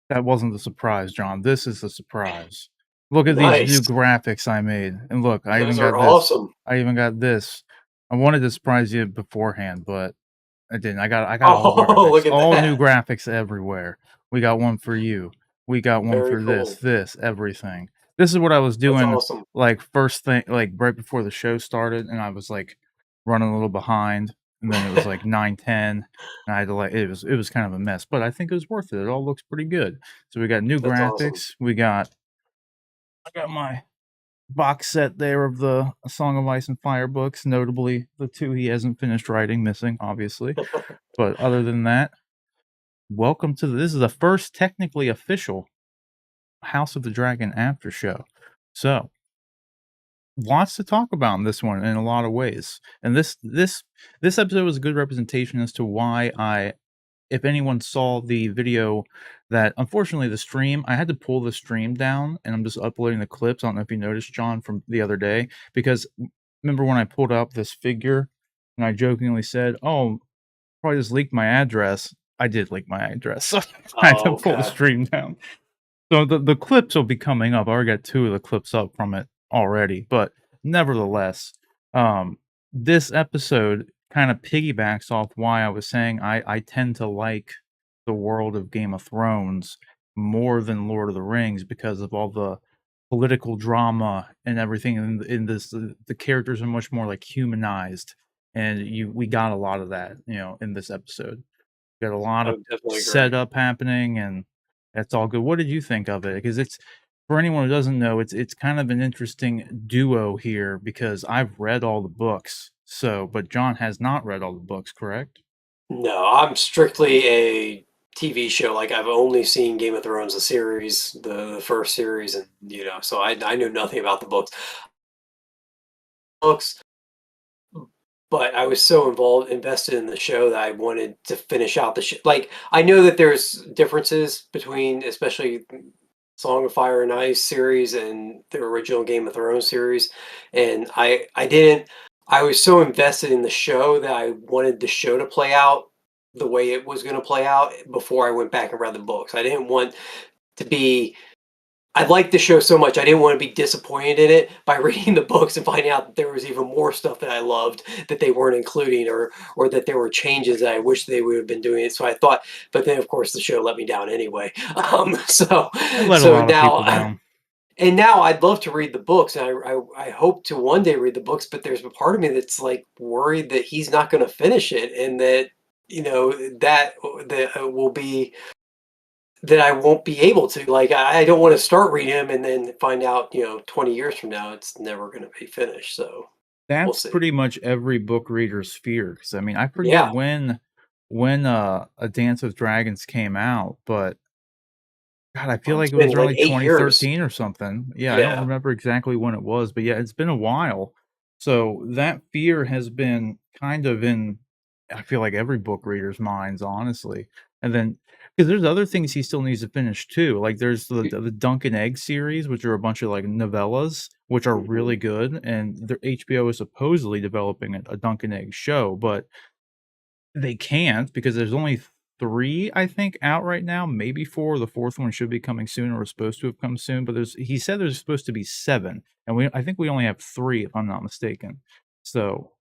That wasn't the surprise, John. This is the surprise. Look at these Nice. new graphics I made. And look, I even Those are got this. awesome. I even got this. I wanted to surprise you beforehand, but I didn't. I got all Oh, graphics. look at All new that. graphics everywhere. We got one for you. We got one Very for cool. this, everything. This is what I was That's doing awesome. like first thing, like right before the show started, and I was like running a little behind, and then it was like 9:10, and I had to like it was kind of a mess, but I think it was worth it. It all looks pretty good. So we got new That's awesome. graphics. I got my box set there of the Song of Ice and Fire books, notably the two he hasn't finished writing, missing, obviously. But other than that, welcome to this is the first technically official House of the Dragon after show. So lots to talk about in this one in a lot of ways. And this episode was a good representation as to why if anyone saw the video that unfortunately the stream, I had to pull the stream down and I'm just uploading the clips. I don't know if you noticed, John, from the other day, because remember when I pulled up this figure and I jokingly said, "Oh, probably just leaked my address." I did leak my address. So I had to Oh, pull the okay. stream down. So the clips will be coming up. I already got 2 of the clips up from it already, but nevertheless, um, this episode kind of piggybacks off why I was saying I tend to like the world of Game of Thrones more than Lord of the Rings because of all the political drama and everything in this. The characters are much more like humanized, and we got a lot of that, in this episode. Got a lot I of would definitely agree. setup happening, and that's all good. What did you think of it? Because it's for anyone who doesn't know, it's kind of an interesting duo here because I've read all the books, but John has not read all the books, correct? No, I'm strictly a TV show. Like I've only seen Game of Thrones, the series, the first series, and so I knew nothing about the books, but I was so invested in the show that I wanted to finish out the show. Like I know that there's differences between, especially Song of Fire and Ice series and the original Game of Thrones series, and I didn't. I was so invested in the show that I wanted the show to play out the way it was going to play out before I went back and read the books. I didn't want to be I liked the show so much, I didn't wanna be disappointed in it by reading the books and finding out that there was even more stuff that I loved that they weren't including or that there were changes that I wish they would have been doing it, so I thought but then, of course, the show let me down anyway. So It let a so lot of now people down. and now I'd love to read the books, and I hope to one day read the books, but there's a part of me that's, like, worried that he's not gonna finish it and that, that will be that I won't be able to. Like, I don't want to start reading them and then find out, 20 years from now, it's never going to be finished. So we'll That's see. pretty much every book reader's fear. Because I mean, I forget Yeah, when A Dance with Dragons came out, but God, I feel like it's it was been like early 8 years. 2013 or something. Yeah, I don't Yeah. remember exactly when it was, but yeah, it's been a while. So that fear has been kind of in, I feel like every book reader's minds, honestly. And then because there's other things he still needs to finish too. Like there's the Dunk and Egg series, which are a bunch of like novellas, which are Mhm. really good. And the HBO is supposedly developing a Dunk and Egg show, but they can't because there's only 3, I think, out right now, maybe 4. The 4th one should be coming soon or was supposed to have come soon, but he said there's supposed to be 7, and I think we only have 3 if I'm not mistaken. So,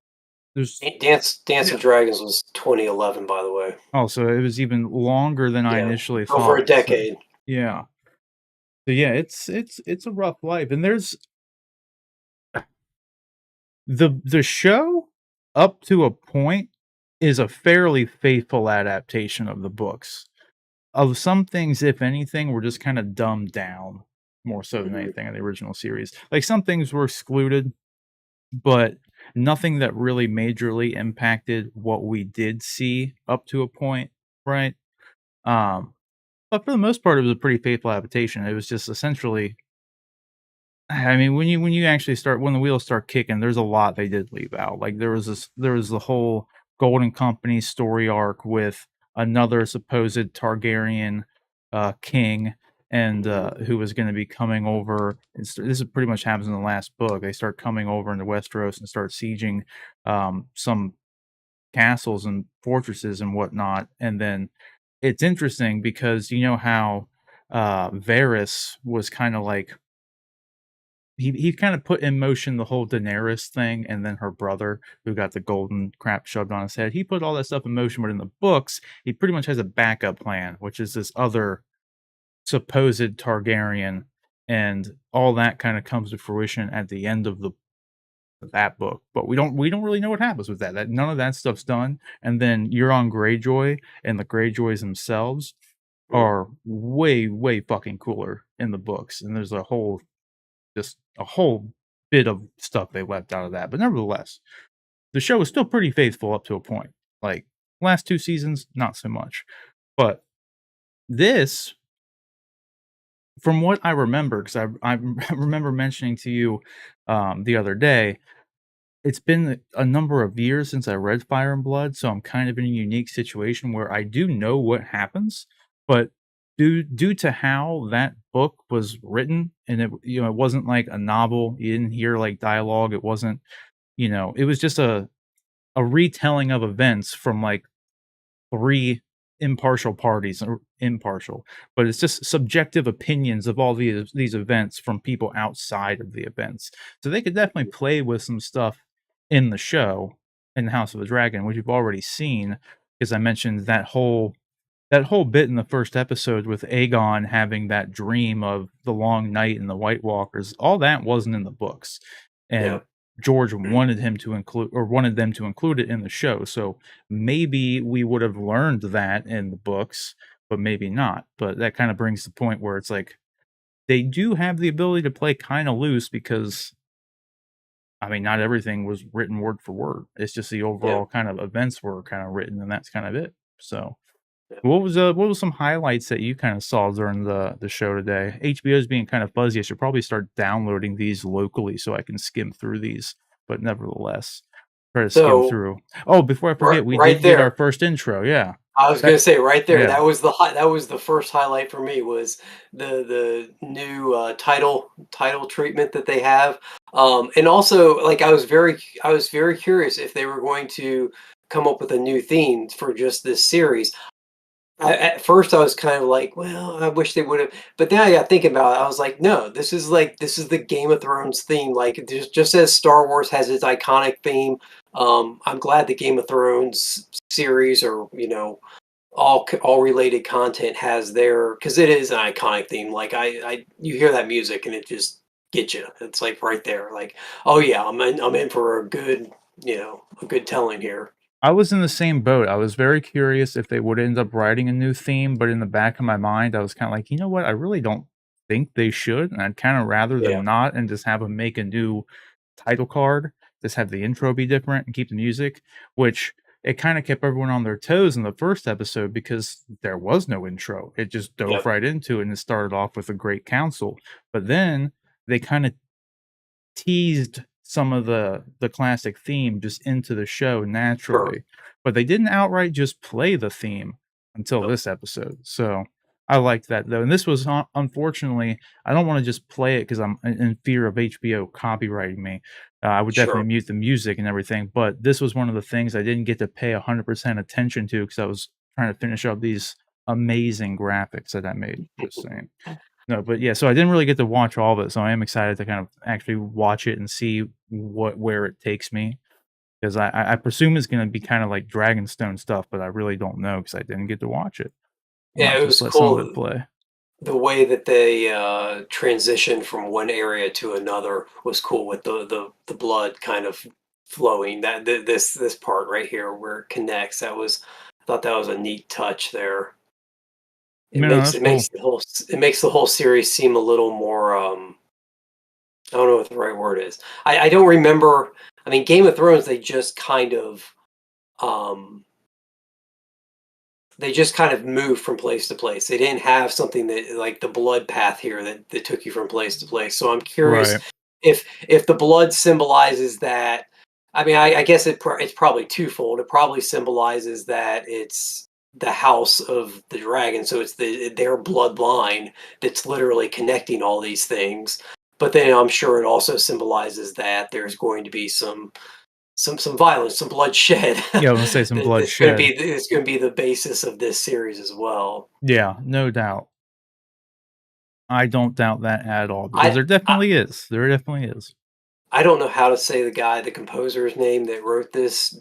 there's Dance yeah. of Dragons was 2011, by the way. Oh, so it was even longer than I Yeah, initially over a thought, so decade. yeah. So, yeah, it's a rough life, and there's the show, up to a point, is a fairly faithful adaptation of the books. Of some things, if anything, were just kinda dumbed down more so than Mhm. anything in the original series. Like, some things were excluded, but nothing that really majorly impacted what we did see up to a point, right? Um, but for the most part, it was a pretty faithful adaptation. It was just essentially I mean, when you actually start when the wheels start kicking, there's a lot they did leave out. Like, there was the whole Golden Company story arc with another supposed Targaryen, king and, Mhm. who was gonna be coming over this is pretty much happens in the last book. They start coming over into Westeros and start sieging, some castles and fortresses and whatnot. And then it's interesting because you know how Varys was kind of like he kind of put in motion the whole Daenerys thing, and then her brother who got the golden crap shoved on his head. He put all that stuff in motion, but in the books, he pretty much has a backup plan, which is this other supposed Targaryen, and all that kind of comes to fruition at the end of that book. But we don't really know what happens with that. That none of that stuff's done. And then Euron Greyjoy and the Greyjoys themselves Mm. are way fucking cooler in the books, and there's just a whole bit of stuff they left out of that. But nevertheless, the show is still pretty faithful up to a point. Like last 2 seasons, not so much. But this, from what I remember, because I remember mentioning to you the other day, it's been a number of years since I read Fire and Blood, so I'm kind of in a unique situation where I do know what happens, but due to how that book was written, and it wasn't like a novel. You didn't hear like dialogue. It wasn't, it was just a retelling of events from like three impartial parties, or impartial, but it's just subjective opinions of all these events from people outside of the events. So they could definitely play with some stuff in the show in House of the Dragon, which you've already seen, because I mentioned that whole bit in the first episode with Aegon having that dream of the long night and the White Walkers. All that wasn't in the books, Yeah. and George wanted them to include it in the show. So maybe we would have learned that in the books, but maybe not. But that kind of brings the point where it's like they do have the ability to play kind of loose because I mean, not everything was written word for word. It's just the Yeah. overall kind of events were kind of written, and that's kind of it. So Yeah. what was some highlights that you kind of saw during the show today? HBO's being kind of fuzzy. I should probably start downloading these locally so I can skim through these. But nevertheless, try to skim So through. Oh, before I forget, we right did get our there, first intro. Yeah, I was that gonna say right there, yeah. that was the first highlight for me was the new title treatment that they have, and also like I was very curious if they were going to come up with a new theme for just this series. At first, I was kind of like, well, I wish they would have. But then I got thinking about it. I was like, no, this is the Game of Thrones theme. Like just as Star Wars has its iconic theme, I'm glad the Game of Thrones series or all related content has their because it is an iconic theme. Like you hear that music and it just gets you. It's like right there. Like oh yeah, I'm in for a good telling here. I was in the same boat. I was very curious if they would end up writing a new theme, but in the back of my mind, I was kind of like, you know what? I really don't think they should, and I'd kind of rather Yeah. them not, and just have them make a new title card, just have the intro be different and keep the music, which it kind of kept everyone on their toes in the first episode because there was no intro. It just dove Yep. right into it and it started off with a great council. But then they kind of teased some of the classic theme just into the show Sure. naturally, but they didn't outright just play the theme until Yep. this episode. So I liked that though, and this was unfortunately I don't want to just play it because I'm in fear of HBO copywriting me. I would definitely Sure. mute the music and everything, but this was one of the things I didn't get to pay 100% attention to because I was trying to finish up these amazing graphics that I made. Just saying. No, but yeah, so I didn't really get to watch all of it, so I am excited to kind of actually watch it and see where it takes me. Because I presume it's gonna be kinda like Dragonstone stuff, but I really don't know because I didn't get to watch it. I Yeah, might it just was let some of cool it play. the way that they transitioned from one area to another was cool with the blood kind of flowing. This part right here where it connects. I thought that was a neat touch there. It No, no, makes that's it makes cool. the whole series seem a little more I don't know what the right word is. I don't remember. I mean, Game of Thrones, um they just kind of moved from place to place. They didn't have something that like the blood path here that took you from place to place. So I'm curious Right. if the blood symbolizes that. I mean, I guess it's probably twofold. It probably symbolizes that it's the house of the dragon, so it's their bloodline that's literally connecting all these things. But then I'm sure it also symbolizes that there's going to be some violence, some bloodshed. Yeah, I'm gonna say some That's gonna bloodshed. be it's gonna be the basis of this series as well. Yeah, no doubt. I don't doubt that at all because I there I definitely is. There definitely is. I don't know how to say the composer's name that wrote this,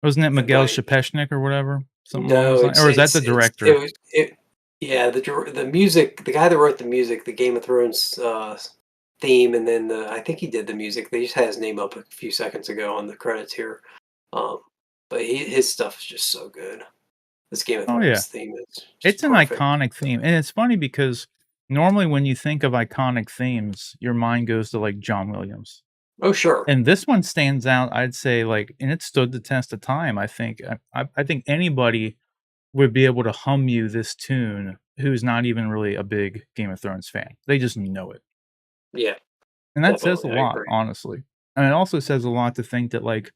Wasn't it Miguel but Sapochnik or whatever? Something along no, those lines? Or is that the it director? was it yeah, the music, the guy that wrote the music, the Game of Thrones, theme, and then I think he did the music. They just had his name up a few seconds ago on the credits here. Um, but his stuff is just so good. This Game of Oh yeah. Thrones theme is just It's an perfect. iconic theme. And it's funny because normally when you think of iconic themes, your mind goes to like John Williams. Oh, sure. And this one stands out, I'd say, like, and it stood the test of time. I think. I think anybody would be able to hum you this tune who's not even really a big Game of Thrones fan. They just know it. Yeah, And that says a definitely. I lot, agree. honestly. And it also says a lot to think that, like,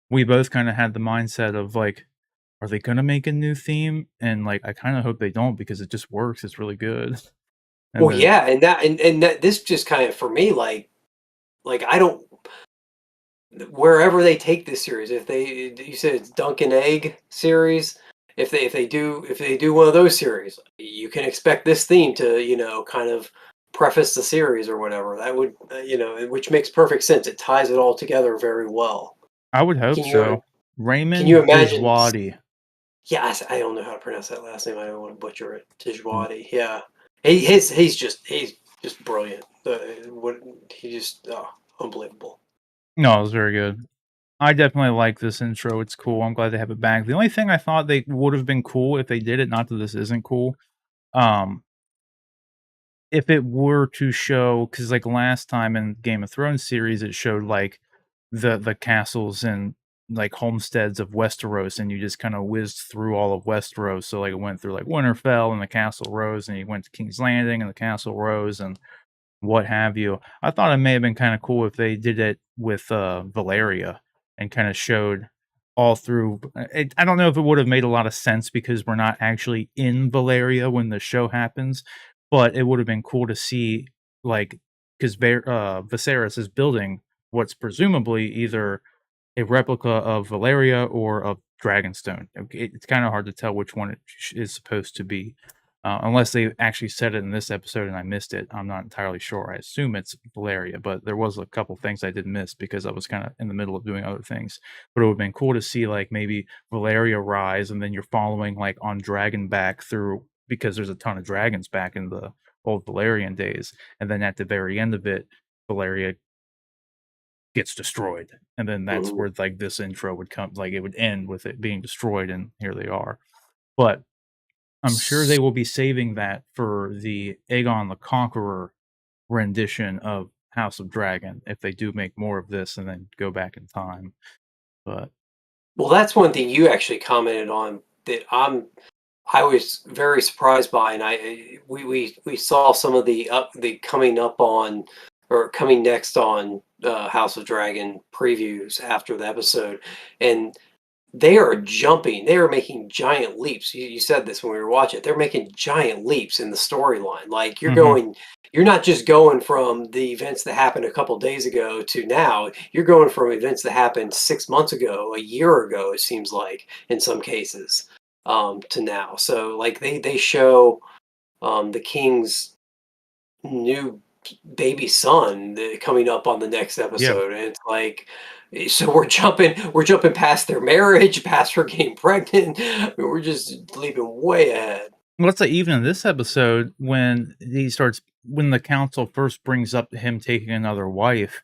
we both kinda had the mindset of, like, "Are they gonna make a new theme?" And, like, I kinda hope they don't because it just works, it's really good. And Well, then yeah, and that this just kind of for me, I don't wherever they take this series, if they you said it's Dunk and Egg series, if they do one of those series, you can expect this theme to, kind of preface the series or whatever. That would, which makes perfect sense. It ties it all together very well. I would hope Can you so. can you Raymond imagine? Djawadi. Yes, I don't know how to pronounce that last name. I don't want to butcher it. Mm. Tijwadi. Yeah, he's just brilliant. What he just unbelievable. No, it was very good. I definitely like this intro, it's cool, I'm glad they have it back. The only thing I thought they would've been cool if they did it, not that this isn't cool, um, if it were to show, because like, last time in Game of Thrones series, it showed, like, the castles and, like, homesteads of Westeros, and you just kinda whizzed through all of Westeros, so, like, it went through, like, Winterfell, and the castle rose, and you went to King's Landing, and the castle rose, and what have you. I thought it may have been kinda cool if they did it with, Valeria and kinda showed all through I don't know if it would've made a lot of sense because we're not actually in Valeria when the show happens, but it would've been cool to see, like, 'cause Viserys is building what's presumably either a replica of Valeria or of Dragonstone. It's kinda hard to tell which one it is supposed to be, unless they actually said it in this episode and I missed it. I'm not entirely sure. I assume it's Valeria, but there was a couple things I did miss because I was kinda in the middle of doing other things. But it would've been cool to see, like, maybe Valeria rise, and then you're following, like, on Dragonback through because there's a ton of dragons back in the old Valerian days, and then at the very end of it, Valeria gets destroyed, and then that's Mhm. where, like, this intro would come like, it would end with it being destroyed, and here they are. But I'm sure they will be saving that for the Aegon the Conqueror rendition of House of Dragon if they do make more of this and then go back in time, but Well, that's one thing you actually commented on that I was very surprised by, and we saw some of the coming up on or coming next on House of Dragon previews after the episode, and they are jumping. They are making giant leaps. You said this when we were watching it. They're making giant leaps in the storyline. Like mhm. you're not just going from the events that happened a couple days ago to now. You're going from events that happened 6 months ago, a year ago. It seems like in some cases, to now. So like they show the king's new baby son coming up on the next Yeah. episode, and it's like, so we're jumping past their marriage, past her getting pregnant. We're just leaping way ahead. Well, let's say even in this episode, when the council first brings up him taking another wife,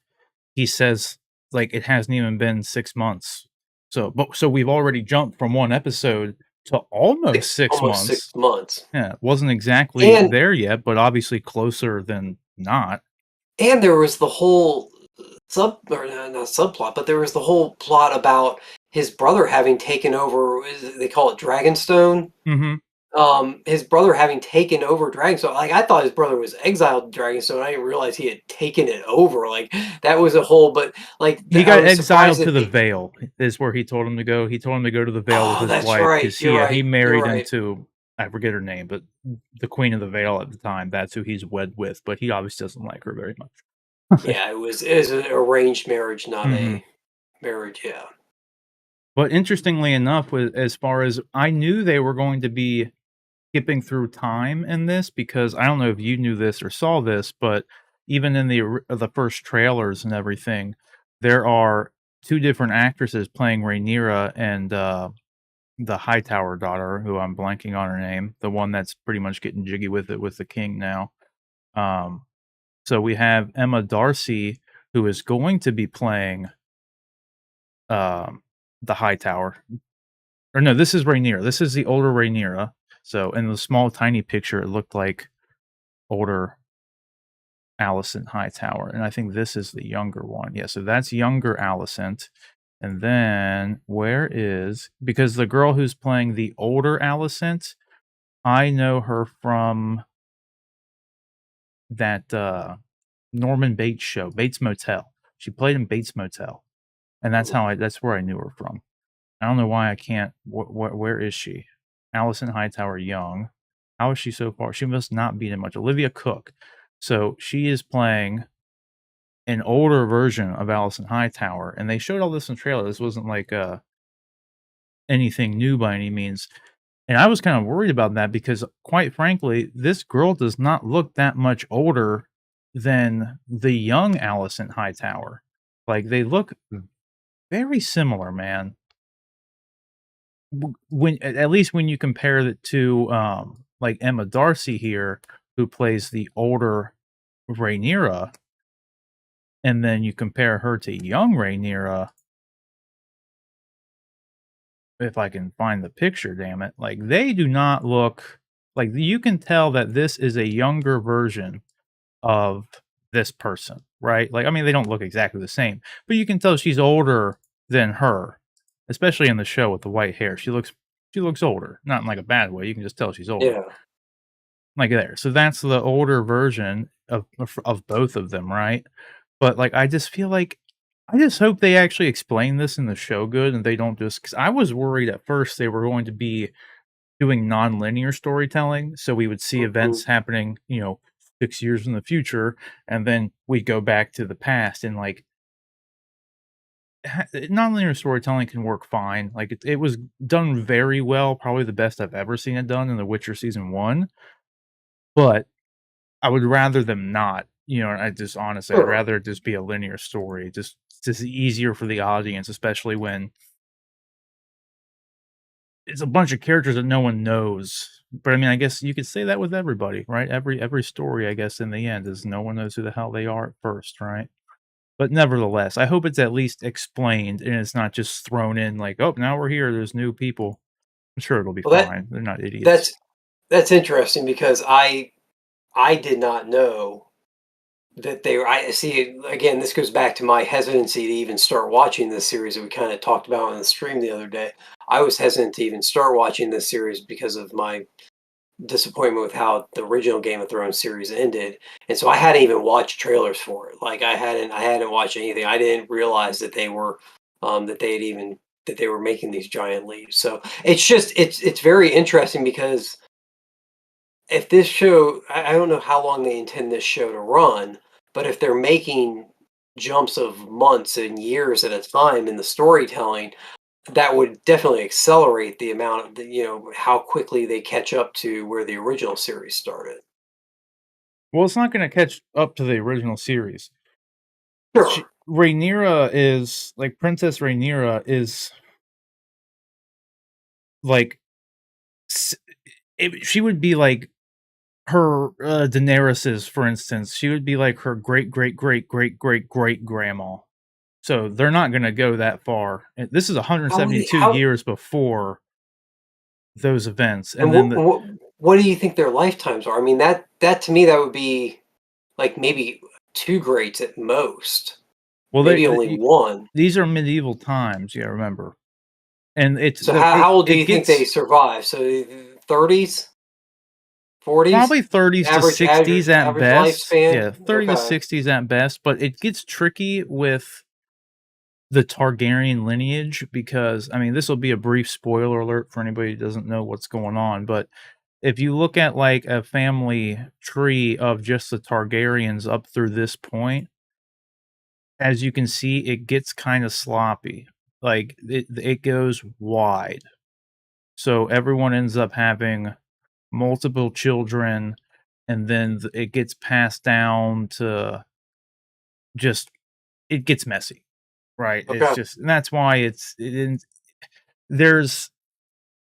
he says, like, it hasn't even been 6 months. So we've already jumped from 1 episode to almost 6 Almost six months. months, Yeah, it wasn't exactly and there yet, but obviously closer than not. there was the whole or not subplot, but there was the whole plot about his brother having taken over. They call it Dragonstone. Mhm. His brother having taken over Dragonstone. Like, I thought his brother was exiled to Dragonstone. I didn't realize he had taken it over. Like, that was a whole, but like, He I got was surprised exiled to that the they, Vale, is where he told him to go. He told him to go to the Vale with oh, his that's wife right. because You're he right. You're married right. into I forget her name, but the Queen of the Vale at the time, that's who he's wed with, but he obviously doesn't like her very much. Yeah, it was an arranged marriage, not Mhm. a marriage, yeah. But interestingly enough, as far as I knew they were going to be skipping through time in this, because I don't know if you knew this or saw this, but even in the first trailers and everything, there are two different actresses playing Rhaenyra and the Hightower daughter, who I'm blanking on her name, the one that's pretty much getting jiggy with it with the king now. Um, so we have Emma Darcy, who is going to be playing um, the Hightower. Or no, this is Rhaenyra. This is the older Rhaenyra. So in the small, tiny picture, it looked like older Alicent Hightower, and I think this is the younger one. Yeah, so that's younger Alicent. And then where is, because the girl who's playing the older Alicent, I know her from that Norman Bates show, Bates Motel. She played in Bates Motel, and that's where I knew her from. I don't know why I can't. Where is she? Alicent Hightower Young. How is she so far? She must not be in much. Olivia Cook. So she is playing an older version of Alicent Hightower, and they showed all this in the trailer. This wasn't like anything new by any means. And I was kind of worried about that because, quite frankly, this girl does not look that much older than the young Alicent Hightower. Like, they look very similar, man. When at least when you compare it to like Emma Darcy here, who plays the older Rhaenyra, and then you compare her to young Rhaenyra. If I can find the picture, damn it. Like, they do not look like, you can tell that this is a younger version of this person, right? Like, I mean, they don't look exactly the same, but you can tell she's older than her, especially in the show with the white hair. She looks older, not in like a bad way. You can just tell she's older. Yeah. Like there. So that's the older version of both of them, right? But like, I just feel like, I just hope they actually explain this in the show good, and they don't just, because I was worried at first they were going to be doing non-linear storytelling, so we would see Mhm. events happening, 6 years in the future, and then we go back to the past, and like, non-linear storytelling can work fine. Like, it was done very well, probably the best I've ever seen it done in The Witcher season 1, but I would rather them not. I just honestly, I'd Sure. rather it just be a linear story. Just easier for the audience, especially when it's a bunch of characters that no one knows. But I mean, I guess you could say that with everybody, right? Every story, I guess, in the end, is no one knows who the hell they are at first, right? But nevertheless, I hope it's at least explained and it's not just thrown in like, oh, now we're here. There's new people. I'm sure it'll be Well, fine. They're not idiots. that's that's interesting because I did not know that they were. I see. Again, this goes back to my hesitancy to even start watching this series that we kind of talked about on the stream the other day. I was hesitant to even start watching this series because of my disappointment with how the original Game of Thrones series ended, and so I hadn't even watched trailers for it. Like I hadn't watched anything. I didn't realize that they were that they had even that they were making these giant leaps. So it's just it's very interesting because if this show, I don't know how long they intend this show to run, but if they're making jumps of months and years at a time in the storytelling, that would definitely accelerate the amount of how quickly they catch up to where the original series started. Well, it's not going to catch up to the original series. Sure. Rhaenyra is like, Princess Rhaenyra is like, s- she would be like her Daenerys's, for instance. She would be like her great great great great great great grandma. So they're not going to go that far. This is How would 172 how years before those events, and and then the what do you think their lifetimes are? I mean, that to me, that would be like maybe 2 greats at most, well, maybe only 1. these are medieval times. Yeah, remember, and So how old do it you think they gets survive? So 30s, 40s, probably 30s to average 60s average at average best. lifespan? Yeah, 30 to Okay. 60s at best, but it gets tricky with the Targaryen lineage because, I mean, this will be a brief spoiler alert for anybody who doesn't know what's going on, but if you look at like a family tree of just the Targaryens up through this point, as you can see, it gets kind of sloppy. Like it goes wide. So everyone ends up having multiple children, and then it gets passed down to just it gets messy, right? It's Okay. just and that's why there's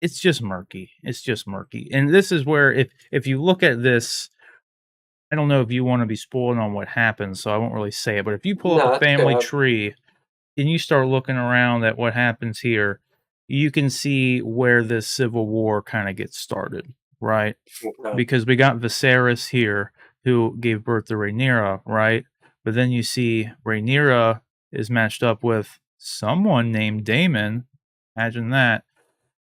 it's just murky. It's just murky. And this is where if you look at this, I don't know if you want to be spoiled on what happens, so I won't really say it. But if you pull up No, a that's family good. tree and you start looking around at what happens here, you can see where this civil war kind of gets started, right? Okay. Because we got Viserys here who gave birth to Rhaenyra, right? But then you see Rhaenyra is matched up with someone named Daemon. Imagine that.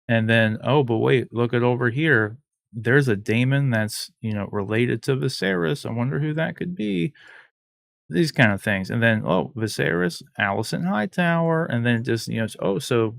And then, oh, but wait, look at over here. There's a Daemon that's, related to Viserys. I wonder who that could be. These kind of things. And then, oh, Viserys, Alicent Hightower. And then just, oh, so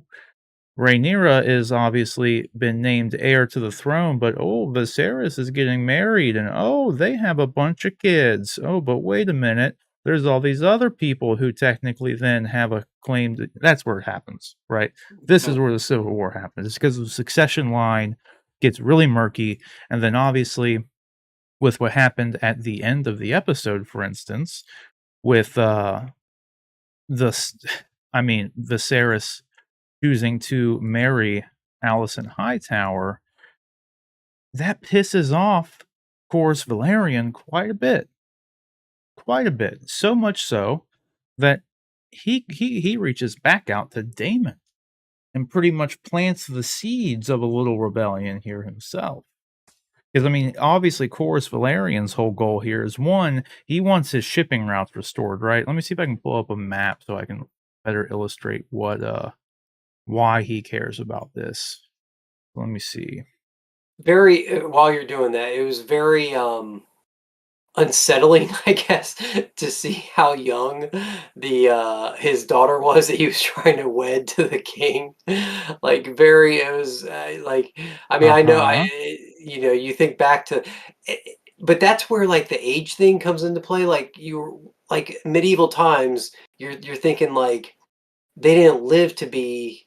Rhaenyra is obviously been named heir to the throne, but oh, Viserys is getting married, and oh, they have a bunch of kids. Oh, but wait a minute, there's all these other people who technically then have a claim to. That's where it happens, right? This is Okay. where the Civil War happens. It's because the succession line gets really murky, and then obviously with what happened at the end of the episode, for instance, with the, s- I mean, Viserys choosing to marry Alicent Hightower, that pisses off Corus Valerian quite a bit. So much so that he reaches back out to Daemon and pretty much plants the seeds of a little rebellion here himself. Because I mean, obviously, Corus Valerian's whole goal here is one, he wants his shipping routes restored, right? Let me see if I can pull up a map so I can better illustrate what why he cares about this. Let me see. Very while you're doing that, it was very unsettling, I guess, to see how young his daughter was that he was trying to wed to the king. Like very it was like I mean, I know Uh-huh. you think back to but that's where like the age thing comes into play. Like you like medieval times, you're thinking like they didn't live to be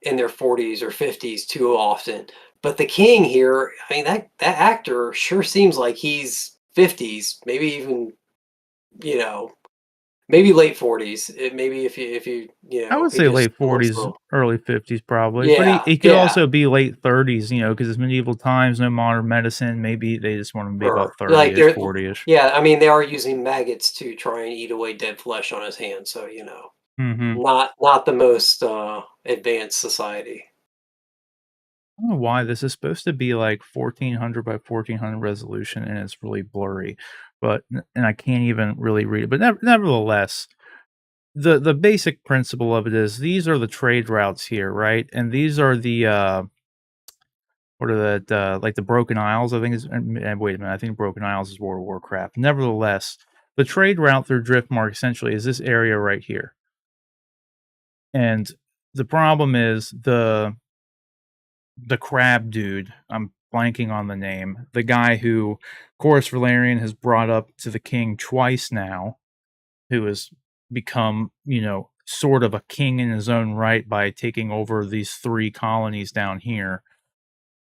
in their 40s or 50s too often. But the king here, I mean, that actor sure seems like he's 50s, maybe even, you know, maybe late 40s. Maybe I would he say just late looks 40s, little. early 50s probably, but he Yeah, he could yeah, also be late 30s, because it's medieval times, no modern medicine, maybe they just want him to be about sure. Like 30-ish, they're, 40-ish. yeah, I mean, they are using maggots to try and eat away dead flesh on his hand. So, Mhm. not the most advanced society. I don't know why this is supposed to be like 1400 by 1400 resolution, and it's really blurry, but and I can't even really read it, but nevertheless, the basic principle of it is these are the trade routes here, right? And these are the, what are that, like the Broken Isles, I think is wait a minute, I think Broken Isles is World of Warcraft. Nevertheless, the trade route through Driftmark essentially is this area right here. And the problem is the crab dude, I'm blanking on the name, the guy who Corus Valerian has brought up to the king twice now, who has become, sort of a king in his own right by taking over these 3 colonies down here.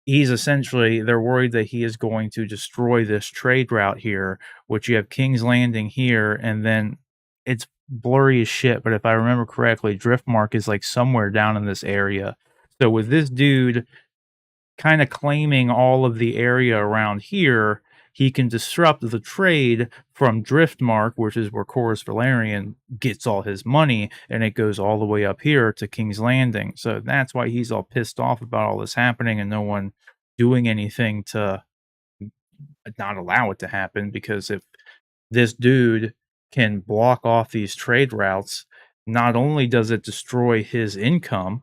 He's essentially they're worried that he is going to destroy this trade route here, which you have King's Landing here, and then it's blurry as shit, but if I remember correctly, Driftmark is, like, somewhere down in this area. So with this dude kinda claiming all of the area around here, he can disrupt the trade from Driftmark, which is where Corus Valerian gets all his money, and it goes all the way up here to King's Landing. So that's why he's all pissed off about all this happening and no one doing anything to not allow it to happen, because if this dude can block off these trade routes, not only does it destroy his income,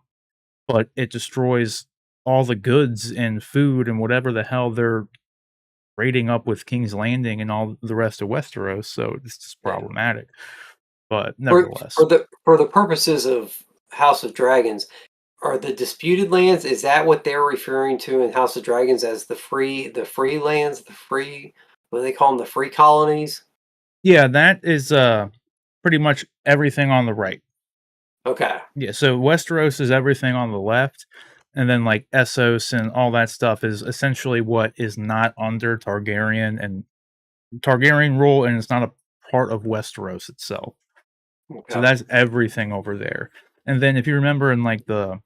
but it destroys all the goods and food and whatever the hell they're raiding up with King's Landing and all the rest of Westeros, so it's just Yeah. problematic, but For nevertheless. for the purposes of House of Dragons, are the disputed lands, is that what they're referring to in House of Dragons as the free lands, what do they call them, the free colonies? Yeah, that is, pretty much everything on the right. Okay. Yeah, so Westeros is everything on the left, and then like Essos and all that stuff is essentially what is not under Targaryen and Targaryen rule, and it's not a part of Westeros itself. So Okay. that's everything over there. And then if you remember in like the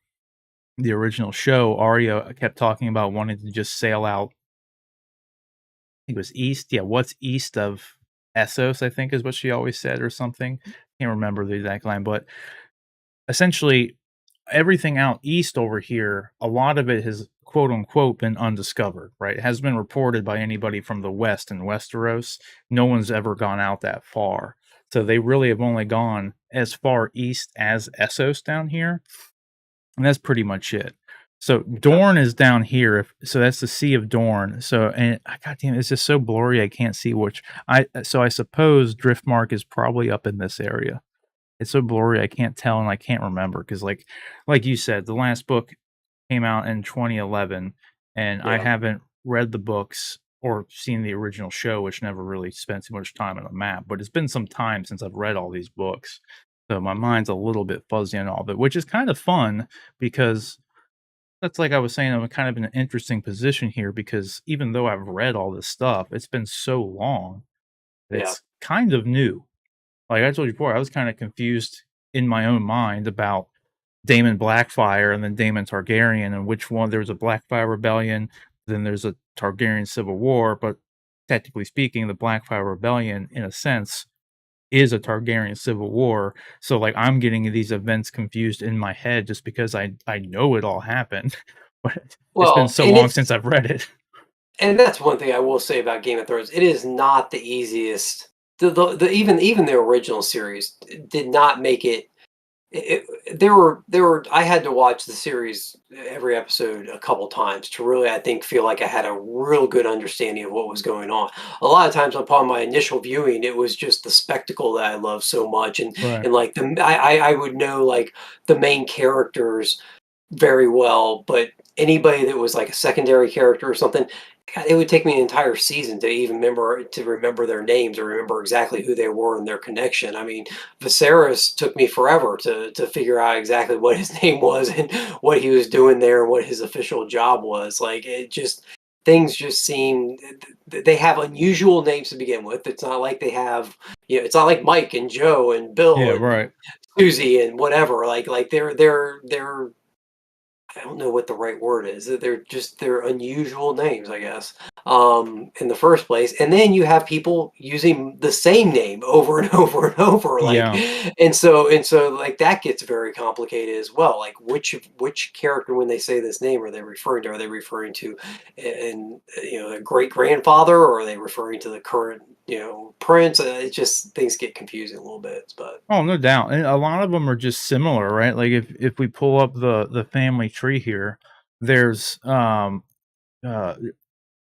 original show, Arya kept talking about wanting to just sail out. I think it was east. Yeah, what's east of Essos? I think is what she always said, or something. Can't remember the exact line, but essentially everything out east over here, a lot of it has quote unquote been undiscovered, right? It has been reported by anybody from the west in Westeros. No one's ever gone out that far. So they really have only gone as far east as Essos down here. And that's pretty much it. So Okay. Dorne is down here. So that's the Sea of Dorne. So and goddamn, it's just so blurry. I can't see which. I suppose Driftmark is probably up in this area. It's so blurry, I can't tell, and I can't remember because, like you said, the last book came out in 2011, and I Yeah. haven't read the books or seen the original show, which never really spent too much time on a map. But it's been some time since I've read all these books, so my mind's a little bit fuzzy on all of it, which is kind of fun because that's like I was saying, I'm kind of in an interesting position here because even though I've read all this stuff, it's been so long that Yeah. it's kind of new. Like I told you before, I was kind of confused in my own mind about Daemon Blackfire and then Daemon Targaryen and which one. There was a Blackfire rebellion, then there's a Targaryen civil war, but technically speaking, the Blackfire rebellion, in a sense, is a Targaryen civil war. So like I'm getting these events confused in my head just because I know it all happened, but it's been Well, so long since I've read it. and that's one thing I will say about Game of Thrones. It is not the easiest. Even the original series did not make it. There were I had to watch the series every episode a couple times to really, I think, feel like I had a real good understanding of what was going on. A lot of times upon my initial viewing, it was just the spectacle that I love so much, Right. and like I would know like the main characters very well, but anybody that was like a secondary character or something, God, it would take me an entire season to even remember their names or remember exactly who they were and their connection. I mean, Viserys took me forever to figure out exactly what his name was and what he was doing there and what his official job was. Like it just things just seem they have unusual names to begin with. It's not like they have, it's not like Mike and Joe and Yeah, Bill and right. Susie and whatever. Like they're I don't know what the right word is. They're unusual names, I guess, in the first place. And then you have people using the same name over and over and over, like, Yeah. and so like that gets very complicated as well. Like which character when they say this name are they referring to? Are they referring to and their great grandfather, or are they referring to the current prince? It just things get confusing a little bit, but Oh, no doubt, and a lot of them are just similar, right? Like, if we pull up the family tree here, there's, uh,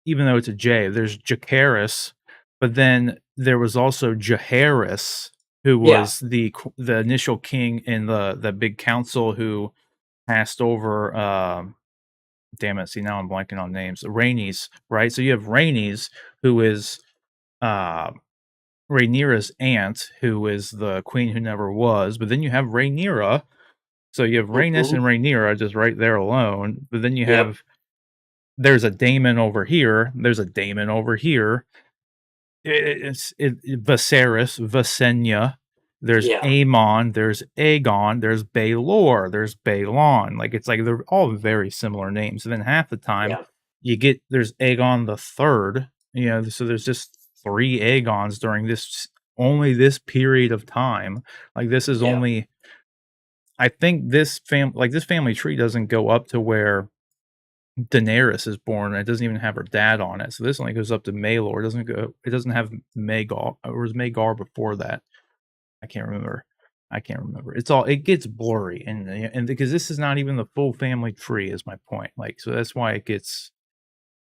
even though it's a J, there's Jacaerys, but then there was also Jaehaerys, who yeah, was the initial king in the big council who passed over, damn it, see, now I'm blanking on names, Rhaenys, right? So you have Rhaenys, who is, uh Rhaenyra's aunt, who is the queen who never was, but then you have Rhaenyra. So you have Rhaenys hmm, and Rhaenyra just right there alone. But then you yep, have there's a Daemon over here. There's a Daemon over here. Viserys, Visenya. There's yeah, Aemon. There's Aegon. There's Baelor. There's Baelon. Like it's like they're all very similar names. And then half the time yeah, you get there's Aegon the third. So there's just three Aegons during this only this period of time. Like this is yeah, only I think this family tree doesn't go up to where Daenerys is born. It doesn't even have her dad on it. So this only goes up to Maelor. It doesn't have Maegor, or was Maegor before that? I can't remember. I can't remember. It gets blurry and because this is not even the full family tree is my point. Like so that's why it gets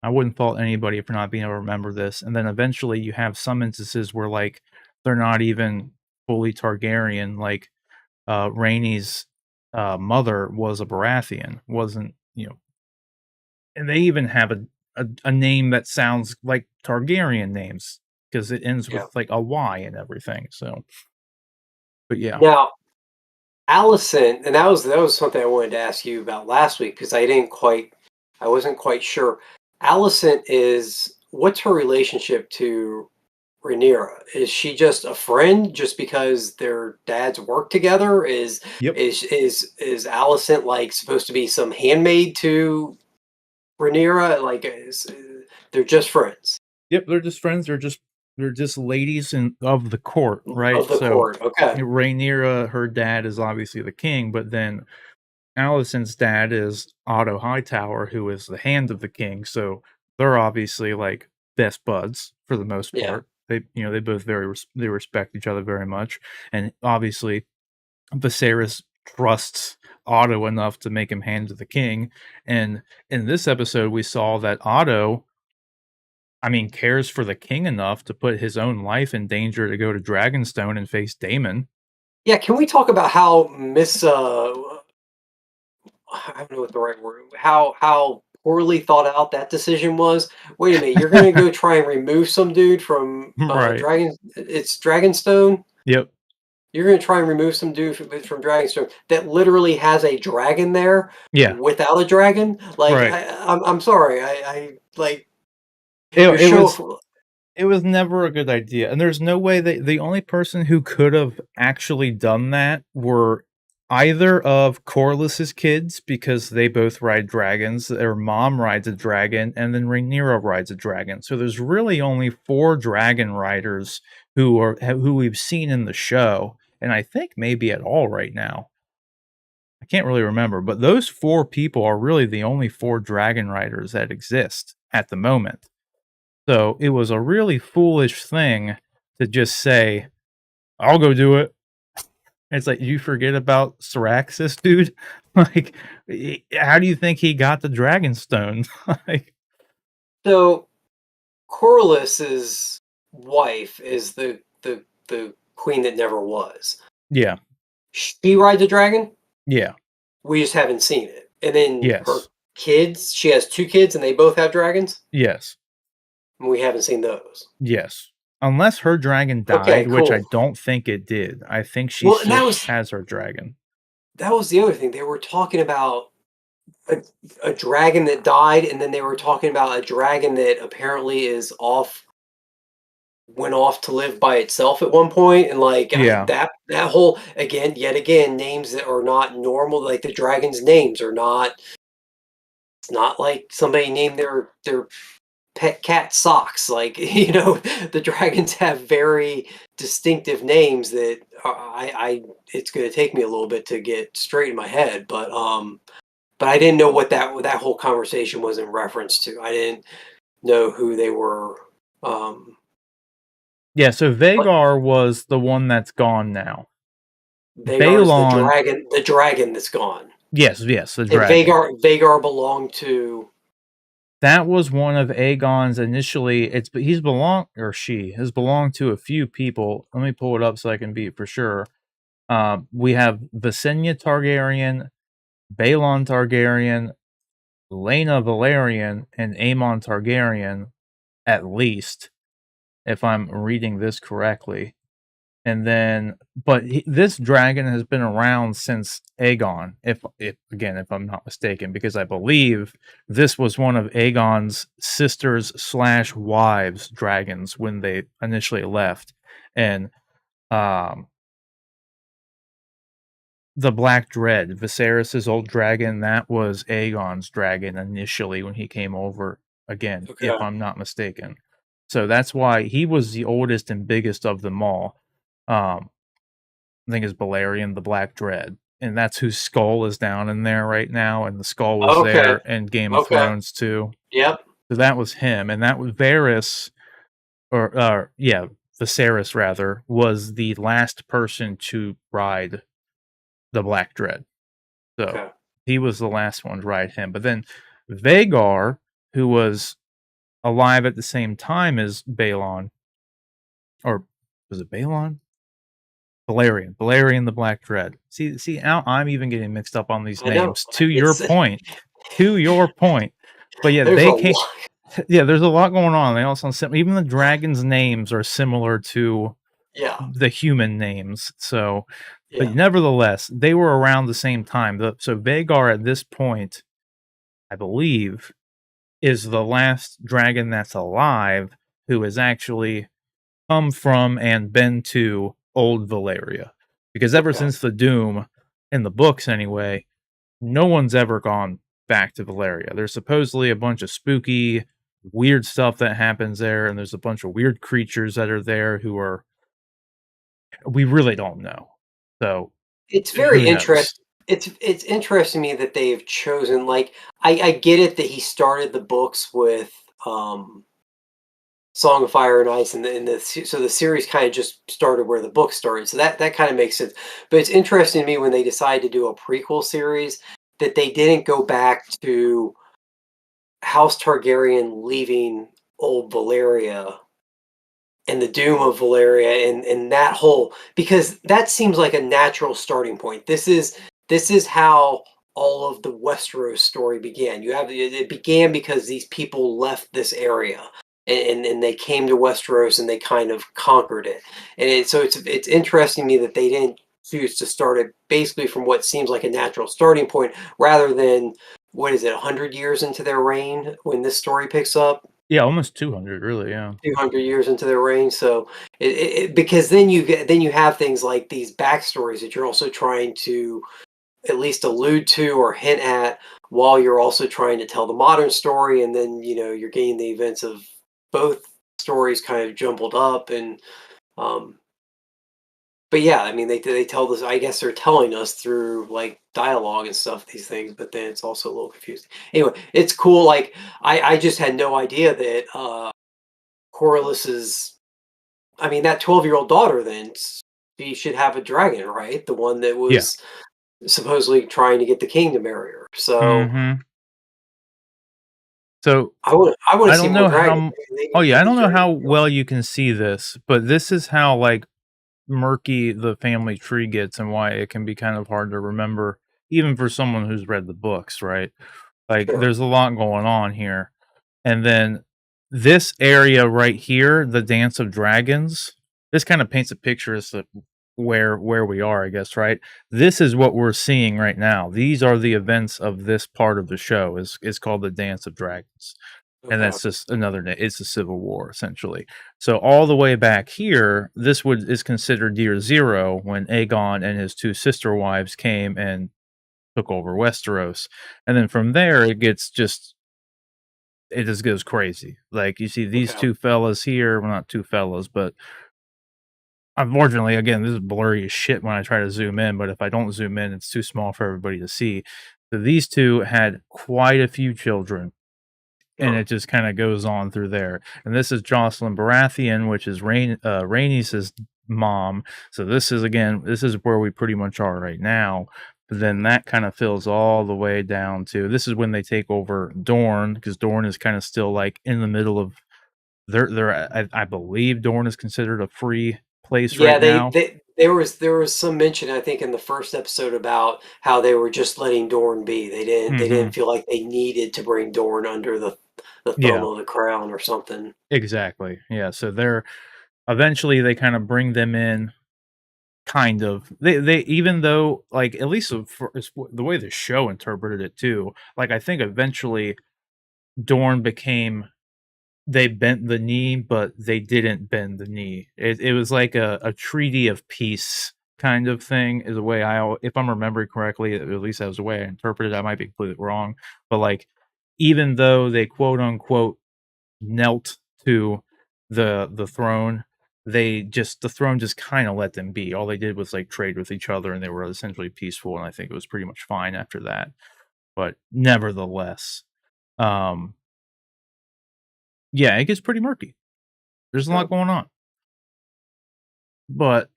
I wouldn't fault anybody for not being able to remember this. And then eventually you have some instances where like they're not even fully Targaryen, like Rhaenys mother was a Baratheon, wasn't, and they even have a name that sounds like Targaryen names because it ends yeah. with like a Y and everything. So But yeah. Now, Allison, and that was something I wanted to ask you about last week because I wasn't quite sure. Allison is what's her relationship to Rhaenyra? Is she just a friend just because their dads work together? Yep. Is Allison like supposed to be some handmaid to Rhaenyra? Like they're just friends Yep, they're just friends. They're just ladies of the court, right? of the So court. Okay. Rhaenyra, her dad is obviously the king, but then Alicent's dad is Otto Hightower, who is the hand of the king. So they're obviously like best buds for the most Yeah. part. They both they respect each other very much, and obviously Viserys trusts Otto enough to make him hand to the king. And in this episode, we saw that Otto, I mean, cares for the king enough to put his own life in danger to go to Dragonstone and face Daemon. Yeah. Can we talk about how I don't know what the right word. How poorly thought out that decision was. Wait a minute, you're gonna go try and remove some dude from Right. Dragon. It's Dragonstone. Yep. You're gonna try and remove some dude from Dragonstone that literally has a dragon there Yeah. without a dragon. Like Right. I'm sorry. I like It, your it was show. it was never a good idea, and there's no way that the only person who could have actually done that were either of Corliss's kids, because they both ride dragons. Their mom rides a dragon, and then Rhaenyra rides a dragon. So there's really only 4 dragon riders who we've seen in the show, and I think maybe at all right now. I can't really remember, but those 4 people are really the only 4 dragon riders that exist at the moment. So it was a really foolish thing to just say, "I'll go do it." It's like, you forget about Syraxis, dude. Like, how do you think he got the Dragonstone? Like, So Corliss's wife is the queen that never was. yeah, She rides a dragon. yeah, We just haven't seen it. And then her yes, kids, she has 2 kids and they both have dragons, yes, and we haven't seen those. yes. Unless her dragon Okay, died, which I cool. don't think it did. I think she Well, and still has her dragon. that was the other thing. They were talking about a, a dragon that died, and then they were talking about a dragon that apparently is off went off to live by itself at one point, and like Yeah, that whole yet again names that are not normal. Like the dragons' names are not. It's not like somebody named their pet cat Socks. Like the dragons have very distinctive names that I it's going to take me a little bit to get straight in my head, but I didn't know what that whole conversation was in reference to. I didn't know who they were. yeah. So But Vagar was the one that's gone now. Vagar is Balon, the dragon that's gone, yes, yes, the and dragon. Vagar belonged to. That was one of Aegon's initially. He's belonged, or she has belonged to a few people. Let me pull it up so I can be for sure. We have Visenya Targaryen, Balon Targaryen, Laena Valerian, and Aemon Targaryen, at least, if I'm reading this correctly. And then, but this dragon has been around since Aegon, if I'm not mistaken, because I believe this was one of Aegon's sisters slash wives dragons when they initially left. And um, the Black Dread, Viserys's old dragon, that was Aegon's dragon initially when he came over again, if Okay. I'm not mistaken. So that's why he was the oldest and biggest of them all. Um, I think is Balerion the Black Dread, and that's whose skull is down in there right now, and the skull was Okay. there in Game of Okay. Thrones too. Yep. So that was him, and that was Varys, or yeah, Viserys rather, was the last person to ride the Black Dread. So Okay. he was the last one to ride him. But then Vagar, who was alive at the same time as Balon, or was it Balon? Balerion the Black Dread. See, now I'm even getting mixed up on these I know. names. To your It's point, to your point. But yeah, there's a they came. lot. Yeah, there's a lot going on. They all sound similar. Even the dragons' names are similar to Yeah. the human names. So, but Yeah. nevertheless, they were around the same time. So Vagar at this point, I believe, is the last dragon that's alive who has actually come from and been to old Valeria. Because ever Okay. since the Doom, in the books anyway, no one's ever gone back to Valeria. There's supposedly a bunch of spooky, weird stuff that happens there, and there's a bunch of weird creatures that are there who are we really don't know. So It's who very knows? interesting. It's interesting to me that they've chosen, like, I get it that he started the books with, um, Song of Fire and Ice, and so the series kinda just started where the book started, so that kinda makes sense, but it's interesting to me when they decide to do a prequel series that they didn't go back to House Targaryen leaving old Valyria and the doom of Valeria and that whole, because that seems like a natural starting point. This is how all of the Westeros story began. It began because these people left this area and they came to Westeros and they kind of conquered it. So it's interesting to me that they didn't choose to start it basically from what seems like a natural starting point rather than, what is it, 100 years into their reign when this story picks up. Yeah, almost 200, really. Yeah, 200 years into their reign, so because then you have things like these backstories that you're also trying to at least allude to or hint at while you're also trying to tell the modern story, and then, you're getting the events of both stories kind of jumbled up um but yeah, I mean, they tell this, I guess they're telling us through, like, dialogue and stuff, these things, but then it's also a little confusing. Anyway, it's cool, like, I just had no idea that, Corliss's I mean, that 12-year-old daughter then, she should have a dragon, right? The one that yeah. was supposedly trying to get the king to marry her. So, Hmm. So I wanna I see don't more know dragons. how. They Oh need to yeah, give I these don't know dragons how more. well you can see this, but this is how like murky the family tree gets and why it can be kind of hard to remember, even for someone who's read the books, right? Like Sure. there's a lot going on here. And then this area right here, the Dance of Dragons, this kind of paints a picture as to where we are, I guess, right? This is what we're seeing right now. These are the events of this part of the show is called the Dance of Dragons. And Okay. that's just another name. It's a civil war, essentially. So all the way back here, this would is considered year zero when Aegon and his two sister wives came and took over Westeros. And then from there it just goes crazy. Like you see these Okay. two fellas here, well not two fellas, but unfortunately, again, this is blurry as shit when I try to zoom in, but if I don't zoom in, it's too small for everybody to see. So these two had quite a few children, and Sure. it just kind of goes on through there. And this is Jocelyn Baratheon, which is Rhaenys' mom. So this is where we pretty much are right now. But then that kind of fills all the way down to this is when they take over Dorne, because Dorne is kind of still like in the middle of I believe Dorne is considered a free place Yeah, right now. there was some mention, I think, in the first episode about how they were just letting Dorne be. They didn't Hmm. feel like they needed to bring Dorne under the thumb Yeah, of the crown or something. exactly. Yeah, so they're eventually they kind of bring them in. Kind of. They even though like at least for the way the show interpreted it too. Like I think eventually Dorne became they bent the knee, but they didn't bend the knee. It was like a treaty of peace kind of thing is the way if I'm remembering correctly, at least that was the way I interpreted it. I might be completely wrong. But like even though they quote unquote knelt to the throne, the throne just kind of let them be. All they did was like trade with each other and they were essentially peaceful, and I think it was pretty much fine after that. But nevertheless, um yeah, it gets pretty murky. There's a Yeah. lot going on. But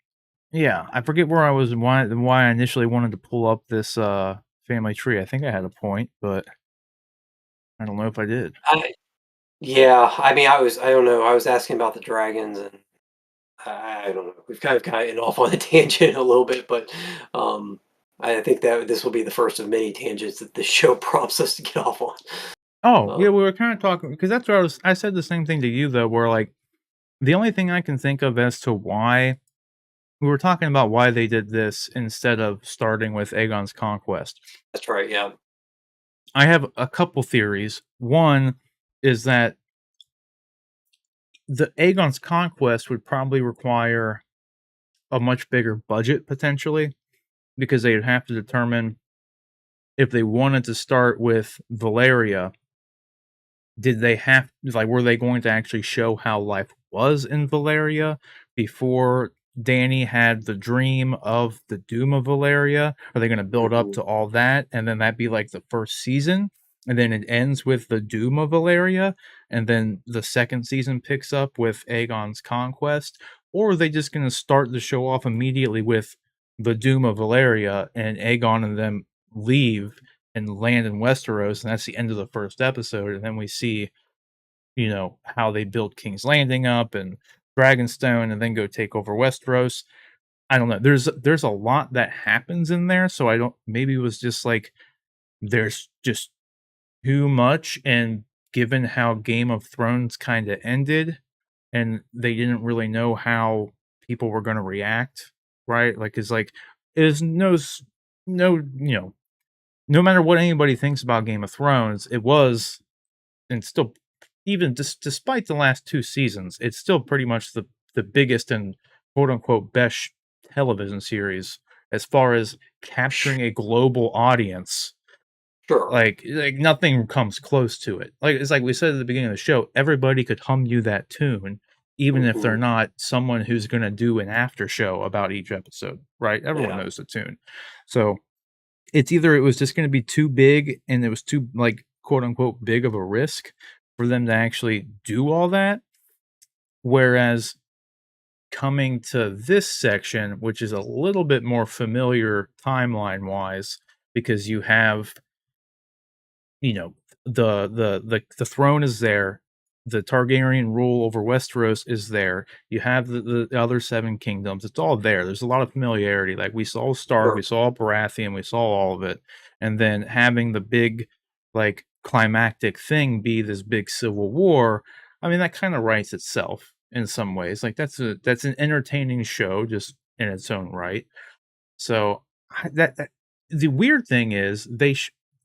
yeah, I forget where I was and why I initially wanted to pull up this family tree. I think I had a point, but I don't know if I did. I Yeah, I mean, I don't know, I was asking about the dragons, and I don't know. We've kind of gotten off on a tangent a little bit, but I think that this will be the first of many tangents that the show prompts us to get off on. Oh, yeah, Um, we were kind of talking because that's where I said the same thing to you though, where like the only thing I can think of as to why we were talking about why they did this instead of starting with Aegon's conquest. That's right. Yeah. I have a couple theories. One is that the Aegon's conquest would probably require a much bigger budget potentially because they'd have to determine if they wanted to start with Valeria, did they have like were they going to actually show how life was in Valeria before Danny had the dream of the doom of Valeria? Are they going to build up Hmm. to all that and then that be like the first season and then it ends with the doom of Valeria and then the second season picks up with Aegon's conquest? Or are they just going to start the show off immediately with the doom of Valeria and Aegon and them leave and land in Westeros, and that's the end of the first episode. And then we see, how they build King's Landing up and Dragonstone, and then go take over Westeros. I don't know. There's a lot that happens in there, so I don't. Maybe it was just like there's just too much, and given how Game of Thrones kind of ended, and they didn't really know how people were going to react, right? Like, it's like is no, no matter what anybody thinks about Game of Thrones, it was and still even despite the last two seasons, it's still pretty much the biggest and quote unquote best television series as far as capturing a global audience. Sure. Like nothing comes close to it. Like it's like we said at the beginning of the show, everybody could hum you that tune, even if they're Hmm. not someone who's going to do an after show about each episode, right? Everyone Yeah. knows the tune. So it's either it was just gonna be too big and it was too, like, quote, unquote, "big of a risk" for them to actually do all that, whereas coming to this section, which is a little bit more familiar timeline-wise, because you have you know, the throne is there, the Targaryen rule over Westeros is there, you have the other 7 kingdoms, it's all there, there's a lot of familiarity, like, we saw Stark, we Sure. saw Baratheon, we saw all of it, and then having the big, like, climactic thing be this big civil war, I mean, that kinda writes itself in some ways, like, that's an entertaining show just in its own right. So, that the weird thing is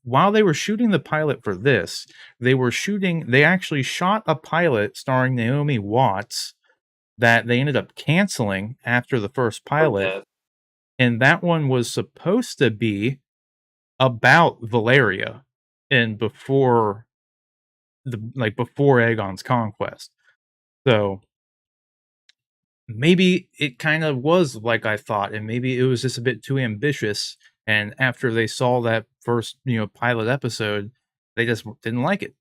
while they were shooting the pilot for this, they actually shot a pilot starring Naomi Watts that they ended up canceling after the first Heard pilot, that. and that one was supposed to be about Valeria and before Aegon's conquest. So maybe it kind of was like I thought, and maybe it was just a bit too ambitious. And after they saw that first, pilot episode, they just didn't like it.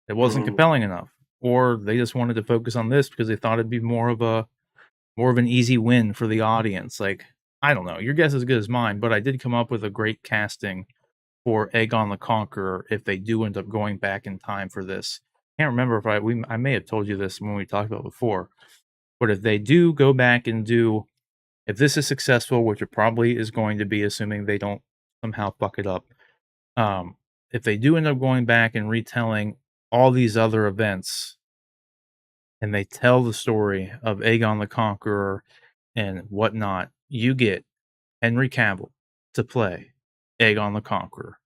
It wasn't Hmm. compelling enough, or they just wanted to focus on this because they thought it'd be more of an easy win for the audience. Like I don't know, your guess is as good as mine, but I did come up with a great casting for Aegon the Conqueror if they do end up going back in time for this. Can't remember if I may have told you this when we talked about it before, but if they do go back and do if this is successful, which it probably is going to be, assuming they don't somehow fuck it up, um, if they do end up going back and retelling all these other events, and they tell the story of Aegon the Conqueror and whatnot, you get Henry Cavill to play Aegon the Conqueror.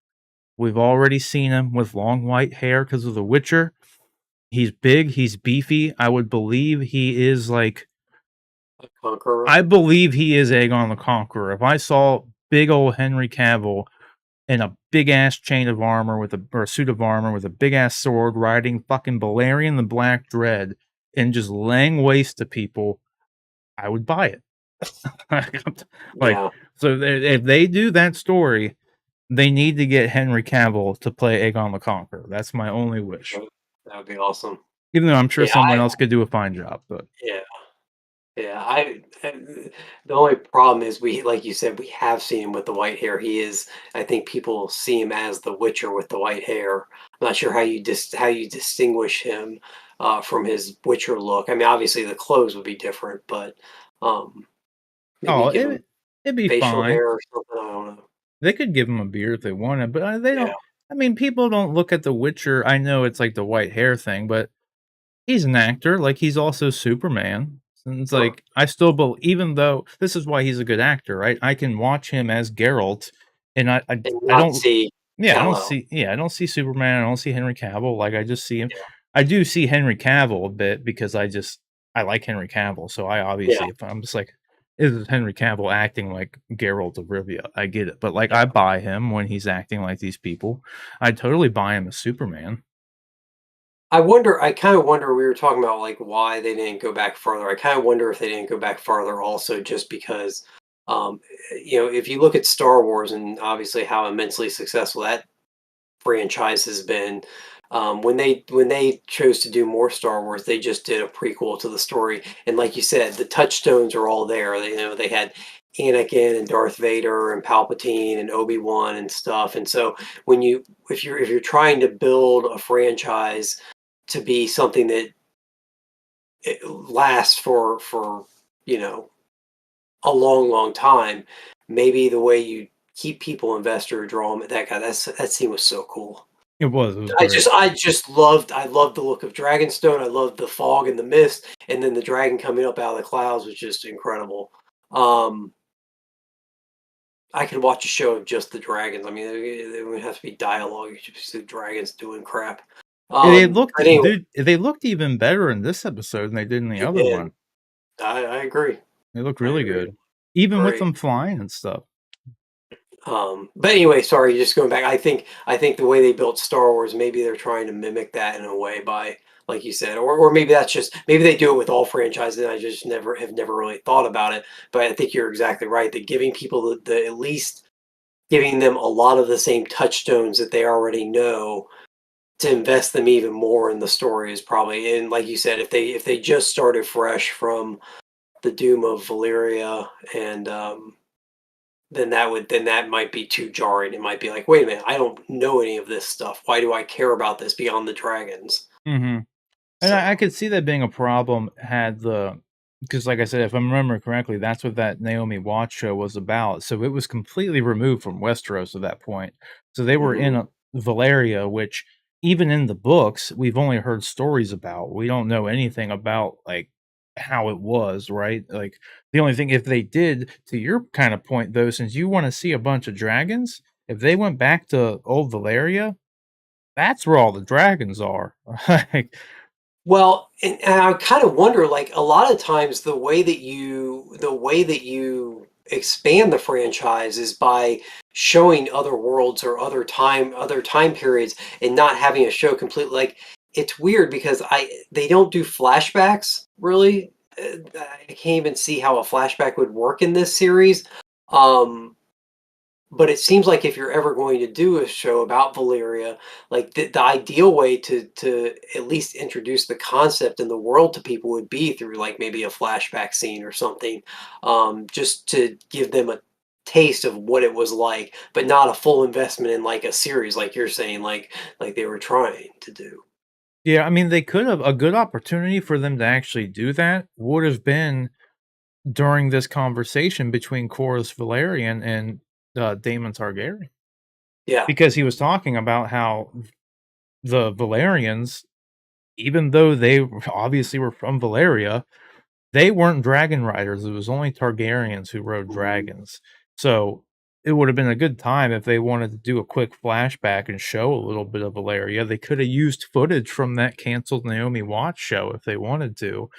We've already seen him with long white hair because of The Witcher. He's big, he's beefy. I would believe he is like A conqueror. I believe he is Aegon the Conqueror. If I saw big old Henry Cavill in a big ass chain of armor or a suit of armor with a big ass sword riding fucking Balerion the Black Dread and just laying waste to people, I would buy it. like Yeah. so if they do that story, they need to get Henry Cavill to play Aegon the Conqueror. That's my only wish. That would be awesome. Even though I'm sure Yeah. someone else could do a fine job, but Yeah. Yeah, the only problem is we like you said, we have seen him with the white hair. He is I think people see him as the Witcher with the white hair. I'm not sure how you distinguish him, from his Witcher look. I mean, obviously, the clothes would be different, but, um, maybe oh, give him it'd be facial fine. hair or something, I don't know. They could give him a beard if they wanted, but, they Yeah, don't I mean, people don't look at The Witcher I know it's like the white hair thing, but he's an actor, like, he's also Superman, And it's Huh. like I still believe, even though this is why he's a good actor, right? I can watch him as Geralt, and And I not don't, see Kal-El. I don't see Superman, I don't see Henry Cavill. Like I just see him. Yeah. I do see Henry Cavill a bit because I like Henry Cavill, so I Yeah. obviously if I'm just like, this is Henry Cavill acting like Geralt of Rivia. I get it, but like Yeah. I buy him when he's acting like these people. I totally buy him as Superman. I kind of wonder, we were talking about like why they didn't go back further. I kind of wonder if they didn't go back farther also just because, um, if you look at Star Wars and obviously how immensely successful that franchise has been, when they chose to do more Star Wars, they just did a prequel to the story. And like you said, the touchstones are all there. They had Anakin and Darth Vader and Palpatine and Obi-Wan and stuff. And so when you if you're trying to build a franchise to be something that it lasts for you know a long, long time, maybe the way you keep people invested or draw them, that scene was so cool. It was I great. just I just loved the look of Dragonstone. I loved the fog and the mist, and then the dragon coming up out of the clouds was just incredible. Um, I could watch a show of just the dragons. I mean, there would have to be dialogue. You should see the dragons doing crap. They looked, But anyway, dude. They looked even better in this episode than they did in the they other did. one. I agree. They look I really agree. good, even with Great. them flying and stuff. But anyway, sorry, just going back. I think the way they built Star Wars, maybe they're trying to mimic that in a way by, like you said, or maybe that's just maybe they do it with all franchises. And I just never really thought about it. But I think you're exactly right. That giving people the at least giving them a lot of the same touchstones that they already know to invest them even more in the story is probably, and like you said, if they just started fresh from the doom of Valyria and then that might be too jarring. It might be like, wait a minute, I don't know any of this stuff. Why do I care about this beyond the dragons? Hmm. And I So could see that being a problem had the, because like I said, if I'm remembering correctly, that's what that Naomi Watts show was about. So it was completely removed from Westeros at that point. So they were in mhm. Valeria, which even in the books we've only heard stories about. We don't know anything about like how it was, right? Like the only thing, if they did, to your kind of point though, since you want to see a bunch of dragons, if they went back to old Valeria, that's where all the dragons are. Like, Well, and I kind of wonder, like a lot of times, the way that you expand the franchise is by showing other worlds or other time periods, and not having a show completely like it's weird because I they don't do flashbacks really. I can't even see how a flashback would work in this series. Um, But it seems like if you're ever going to do a show about Valyria, like the ideal way to at least introduce the concept in the world to people would be through like maybe a flashback scene or something, just to give them a taste of what it was like, but not a full investment in like a series, like you're saying, like they were trying to do. yeah, I mean, they could have, a good opportunity for them to actually do that would have been during this conversation between Corlys Velaryon and Daemon Targaryen, Yeah. because he was talking about how the Velaryons, even though they obviously were from Valeria, they weren't dragon riders. It was only Targaryens who rode Mhm. dragons. So it would have been a good time if they wanted to do a quick flashback and show a little bit of Valeria. They could have used footage from that canceled Naomi Watts show if they wanted to,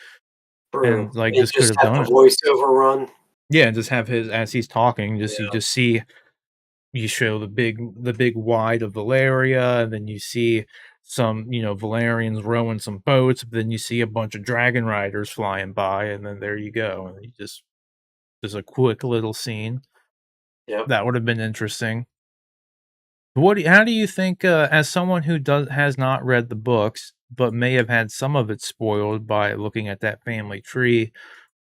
True. and like And just could just have have done the it. voiceover run. Yeah, and just have his, as he's talking, just you Yeah. just see, you show the big wide of Valeria, and then you see some, Valerians rowing some boats, but then you see a bunch of dragon riders flying by, and then there you go. And you just a quick little scene. Yep. That would have been interesting. How do you think, as someone who has not read the books, but may have had some of it spoiled by looking at that family tree,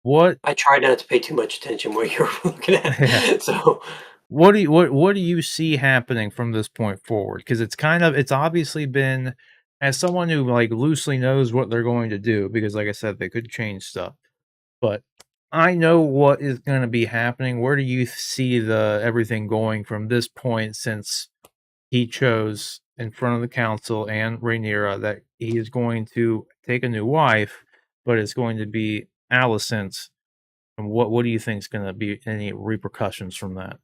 what I try not to pay too much attention what you're looking yeah, at. So what do you see happening from this point forward? Because it's obviously been, as someone who like loosely knows what they're going to do, because like I said, they could change stuff. But I know what is going to be happening. Where do you see the everything going from this point, since he chose in front of the council and Rhaenyra that he is going to take a new wife, but it's going to be Alicent, and what do you think is going to be any repercussions from that?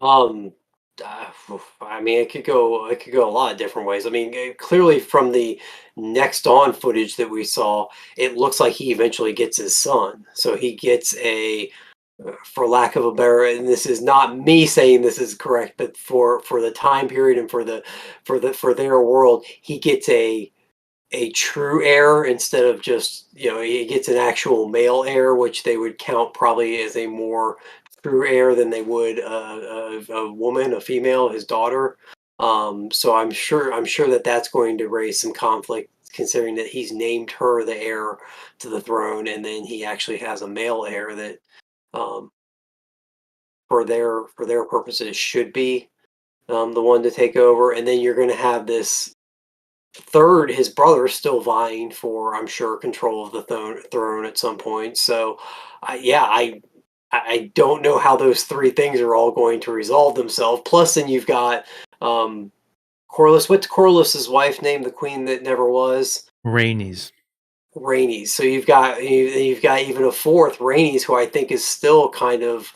Um, I mean, it could go a lot of different ways. I mean, clearly from the next on footage that we saw, it looks like he eventually gets his son. So he gets for lack of a better, and this is not me saying this is correct, but for the time period and for their world, he gets a true heir instead of just, he gets an actual male heir, which they would count probably as a more true heir than they would a woman, a female, his daughter. So I'm sure that that's going to raise some conflict, considering that he's named her the heir to the throne, and then he actually has a male heir that, um, for their purposes, should be the one to take over, and then you're going to have this third, his brother, still vying for, I'm sure, control of the throne at some point. So, yeah, I don't know how those three things are all going to resolve themselves. Plus, then you've got Corliss. What's Corliss's wife name? The queen that never was. Rhaenys. Rhaenys. So you've got even a fourth, Rhaenys, who I think is still kind of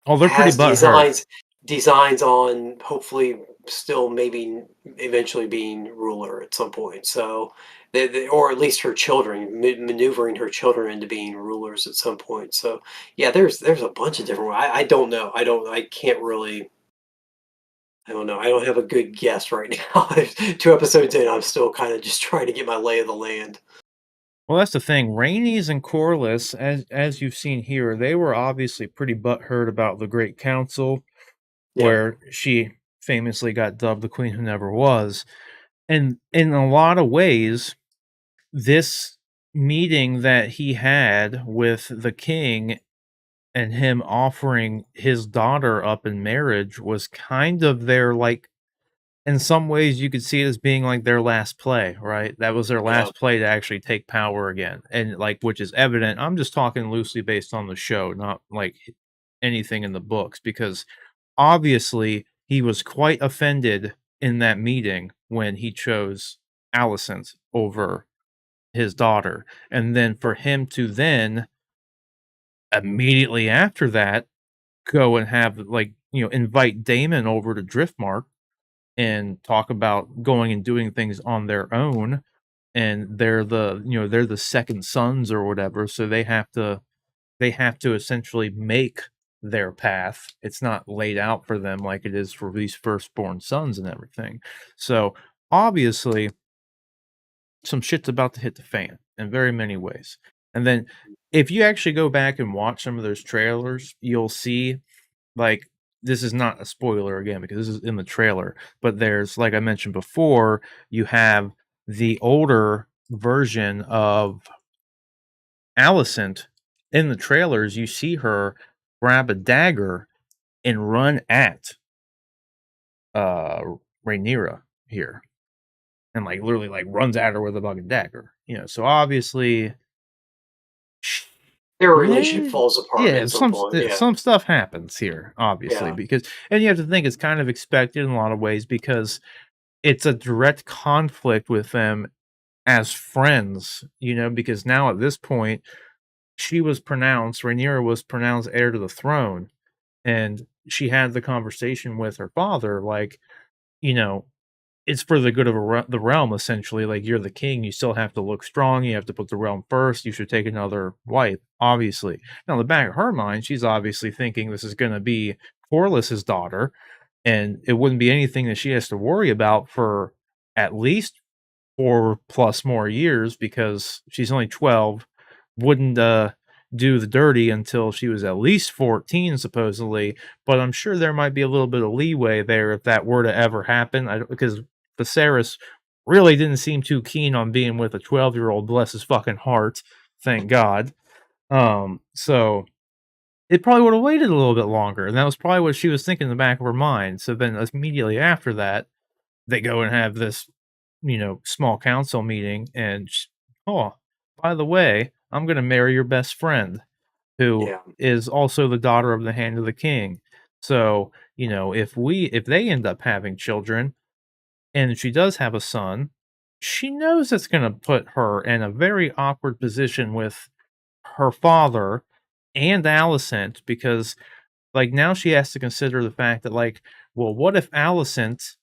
Oh, they're pretty has butthurt. designs on hopefully still maybe eventually being ruler at some point. So, or at least her children, maneuvering her children into being rulers at some point. So, yeah, there's a bunch of different. I don't know. I can't really. I don't know. I don't have a good guess right now. 2 episodes in, I'm still kind of just trying to get my lay of the land. Well, that's the thing. Rhaenys and Corliss, as you've seen here, they were obviously pretty butthurt about the Great Council, Yeah, where she famously got dubbed the Queen Who Never Was. And in a lot of ways, this meeting that he had with the king and him offering his daughter up in marriage was kind of their, like, in some ways you could see it as being like their last play, right? That was their yeah, last play to actually take power again. And like, which is evident. I'm just talking loosely based on the show, not like anything in the books, because obviously he was quite offended in that meeting when he chose Alicent over his daughter. And then for him to then immediately after that go and have, like, invite Damon over to Driftmark and talk about going and doing things on their own, and they're the second sons or whatever, so they have to essentially make their path. It's not laid out for them like it is for these firstborn sons and everything. So obviously some shit's about to hit the fan in very many ways. And then if you actually go back and watch some of those trailers, you'll see, like, this is not a spoiler again because this is in the trailer, but there's, like I mentioned before, you have the older version of Alicent in the trailers. You see her grab a dagger and run at uh Rhaenyra here, and like literally like runs at her with a fucking dagger. So obviously, their relationship yeah, falls apart yeah, at some point. Yeah, some stuff happens here, obviously, yeah, because, and you have to think it's kind of expected in a lot of ways because it's a direct conflict with them as friends, because now at this point, Rhaenyra was pronounced heir to the throne, and she had the conversation with her father, like, you know, it's for the good of the realm, essentially. Like, you're the king, you still have to look strong, you have to put the realm first, you should take another wife, obviously. Now, in the back of her mind, she's obviously thinking this is going to be Corliss's daughter, and it wouldn't be anything that she has to worry about for at least 4 plus more years because she's only 12, wouldn't do the dirty until she was at least 14 supposedly, but I'm sure there might be a little bit of leeway there if that were to ever happen. Because Viserys really didn't seem too keen on being with a 12-year-old, bless his fucking heart, thank God. So it probably would have waited a little bit longer, and that was probably what she was thinking in the back of her mind. So then immediately after that, they go and have this, small council meeting, and oh, by the way, I'm going to marry your best friend, who yeah. is also the daughter of the hand of the king. So, if they end up having children and she does have a son, she knows it's gonna put her in a very awkward position with her father and Alicent because, like, now she has to consider the fact that, like, well, what if Alicent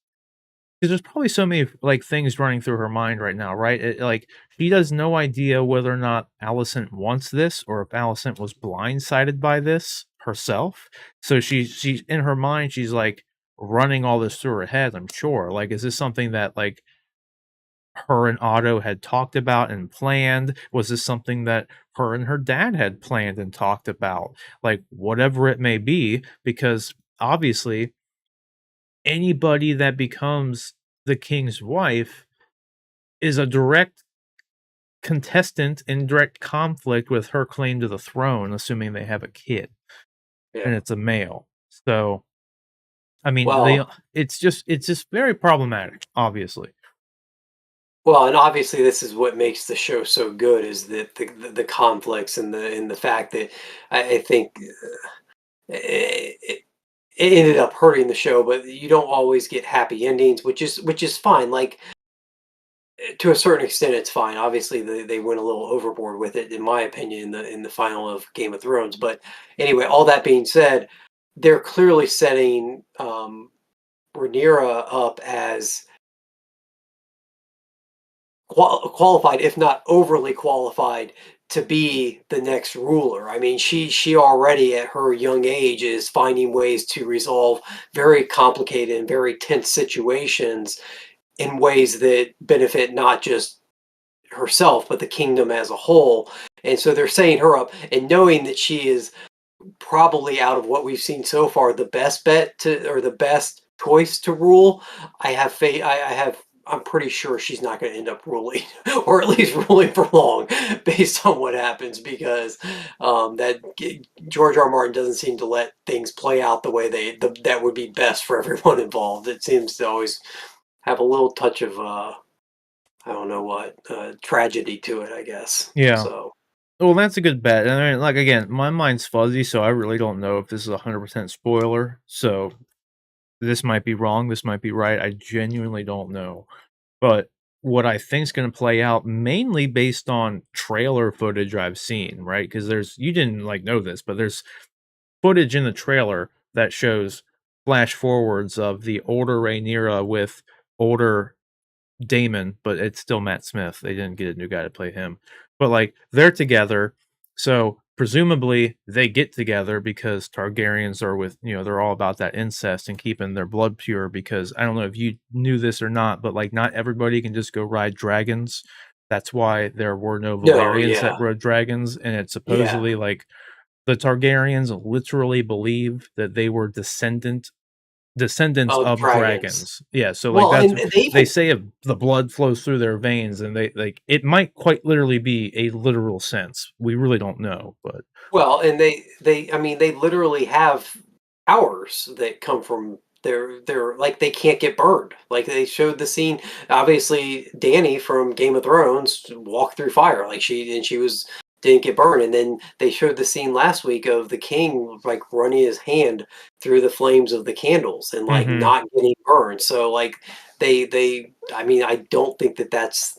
'cause there's probably so many, like, things running through her mind right now, right? Like, she has no idea whether or not Alicent wants this or if Alicent was blindsided by this herself. So she's in her mind, she's, like, running all this through her head, I'm sure. Like, is this something that, like, her and Otto had talked about and planned? Was this something that her and her dad had planned and talked about? Like, whatever it may be, because obviously anybody that becomes the king's wife is a direct contestant in direct conflict with her claim to the throne, assuming they have a kid Yeah. and it's a male. So, I mean, they Well, it's just very problematic, obviously. and obviously this is what makes the show so good is that the conflicts and the fact that I think it, it ended up hurting the show, but you don't always get happy endings, which is fine. Like to a certain extent, it's fine. Obviously, they went a little overboard with it, in my opinion, in the final of Game of Thrones. But anyway, all that being said, they're clearly setting Rhaenyra up as qualified, if not overly qualified, to be the next ruler. I mean, she already at her young age is finding ways to resolve very complicated and very tense situations in ways that benefit not just herself but the kingdom as a whole. And so they're setting her up, and knowing that she is probably out of what we've seen so far the best bet to or the best choice to rule. I have faith. I have. I'm pretty sure she's not going to end up ruling, or at least ruling for long, based on what happens. Because George R. R. Martin doesn't seem to let things play out the way that would be best for everyone involved. It seems to always have a little touch of I don't know what tragedy to it, I guess. Yeah. So Well, that's a good bet. And I mean, like, again, my mind's fuzzy, so I really don't know if this is 100% spoiler. So this might be wrong, this might be right. I genuinely don't know. But what I think is gonna play out mainly based on trailer footage I've seen, right? Because there's you didn't, like, know this, but there's footage in the trailer that shows flash forwards of the older Rhaenyra with older Damon, but it's still Matt Smith. They didn't get a new guy to play him. But, like, they're together, so presumably they get together because Targaryens are with they're all about that incest and keeping their blood pure because I don't know if you knew this or not, but, like, not everybody can just go ride dragons. That's why there were no no, Valyrians that yeah, rode dragons, and it's yeah. supposedly, like, the Targaryens literally believe that they were descendants Of of dragons. dragons. Yeah, so, like, Well, that's and they they even say if the blood flows through their veins and they like, it might quite literally be a literal sense. We really don't know, but and they I mean, they literally have powers that come from their like, they can't get burned. Like, they showed the scene, obviously, Dany from Game of Thrones walked through fire, like, she was didn't get burned, and then they showed the scene last week of the king, like, running his hand through the flames of the candles and, like, Mhm. not getting burned. So, like, they I mean, I don't think that that's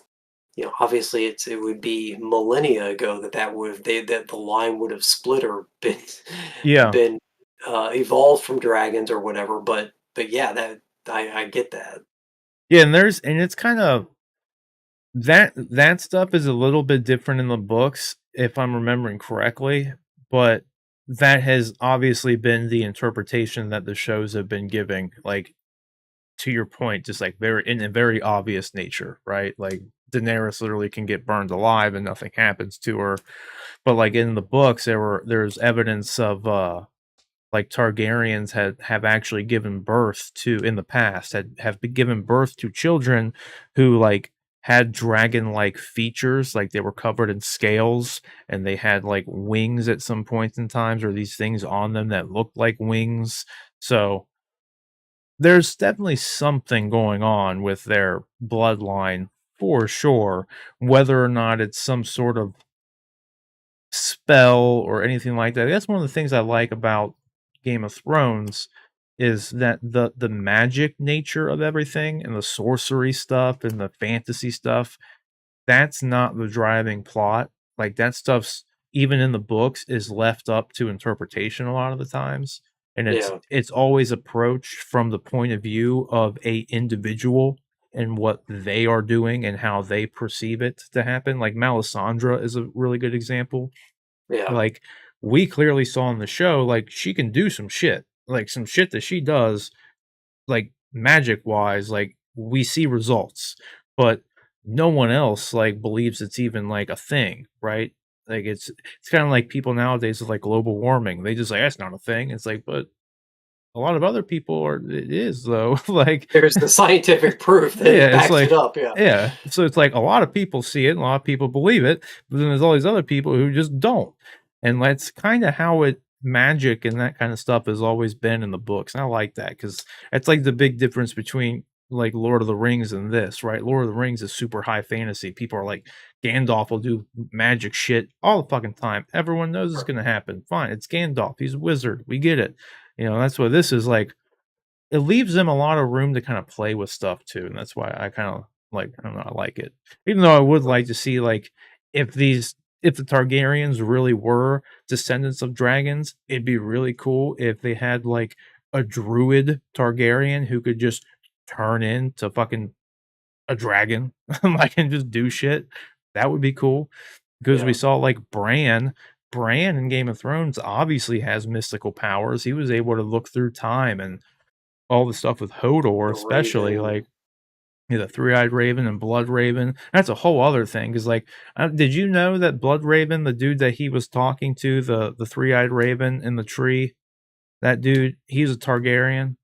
obviously it would be millennia ago that the line would have split or been Yeah. been evolved from dragons or whatever. But yeah, that I get that. Yeah, and it's kind of that stuff is a little bit different in the books, if I'm remembering correctly, but that has obviously been the interpretation that the shows have been giving, like, to your point, just, like, very in a very obvious nature, right? Like, Daenerys literally can get burned alive and nothing happens to her. But, like, in the books, there's evidence of, like, Targaryens have actually given birth to in the past, have been given birth to children who, like, had dragon-like features, like, they were covered in scales, and they had, like, wings at some points in times, or these things on them that looked like wings. So there's definitely something going on with their bloodline for sure. Whether or not it's some sort of spell or anything like that. That's one of the things I like about Game of Thrones is that the magic nature of everything and the sorcery stuff and the fantasy stuff, that's not the driving plot. Like that stuff's even in the books is left up to interpretation a lot of the times. And Yeah. it's always approached from the point of view of a individual and what they are doing and how they perceive it to happen. Like Melisandre is a really good example. Yeah. Like we clearly saw in the show, like she can do some shit. Like some shit that she does like magic wise, like we see results, but no one else like believes it's even like a thing, right? Like it's kind of like people nowadays with like global warming. They just like that's not a thing. It's like, but a lot of other people are it is though. Like There's the scientific proof that yeah, it it's backs it like up, yeah. yeah. So it's like a lot of people see it, and a lot of people believe it, but then there's all these other people who just don't. And that's kind of how it magic and that kind of stuff has always been in the books. And I like that because that's like the big difference between like Lord of the Rings and this, right? Lord of the Rings is super high fantasy. People are like Gandalf will do magic shit all the fucking time. Everyone knows it's Sure. gonna happen. Fine, it's Gandalf. He's a wizard. We get it. That's what this is like it leaves them a lot of room to kind of play with stuff too, and that's why I kind of like I don't know, I like it. Even though I would Right. like to see like if the Targaryens really were descendants of dragons, it'd be really cool if they had like a druid Targaryen who could just turn into fucking a dragon, like and just do shit. That would be cool because we Yeah. saw like Bran in Game of Thrones obviously has mystical powers. He was able to look through time and all the stuff with Hodor, The especially, Raven. like, the Three-Eyed Raven and Blood Raven. That's a whole other thing. Because like, did you know that Blood Raven, the dude that he was talking to, the Three-Eyed Raven in the tree, that dude, he's a Targaryen?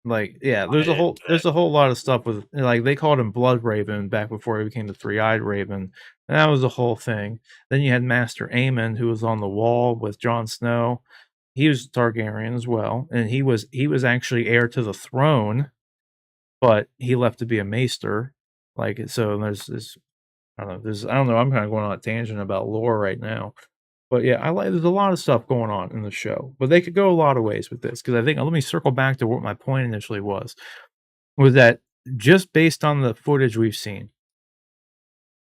Like, yeah, I there's a whole lot of stuff with like, they called him Blood Raven back before he became the Three-Eyed Raven, and that was a whole thing. Then you had Master Aemon, who was on the wall with Jon Snow. He was Targaryen as well, and he was actually heir to the throne, but he left to be a maester. Like so, there's this. I don't know. I don't know. I'm kind of going on a tangent about lore right now, but yeah, I like. There's a lot of stuff going on in the show, but they could go a lot of ways with this because I think let me circle back to what my point initially was that just based on the footage we've seen,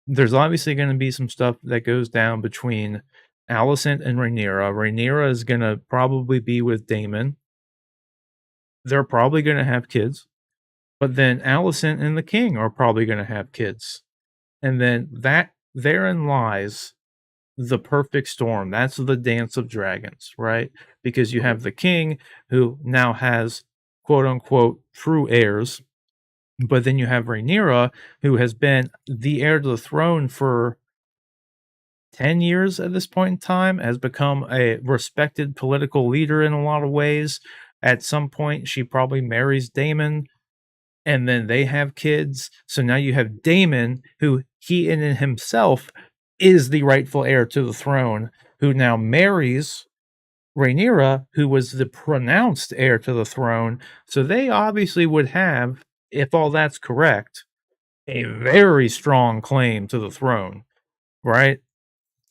there's obviously going to be some stuff that goes down between Alicent and Rhaenyra. Rhaenyra is going to probably be with Daemon. They're probably going to have kids, but then Alicent and the king are probably going to have kids. And then that therein lies the perfect storm. That's the dance of dragons, right? Because you Mhm. have the king who now has quote unquote true heirs, but then you have Rhaenyra who has been the heir to the throne for 10 years at this point in time, has become a respected political leader in a lot of ways. At some point, she probably marries Daemon and then they have kids. So now you have Daemon, who he in himself is the rightful heir to the throne, who now marries Rhaenyra, who was the pronounced heir to the throne. So they obviously would have, if all that's correct, a very strong claim to the throne, right?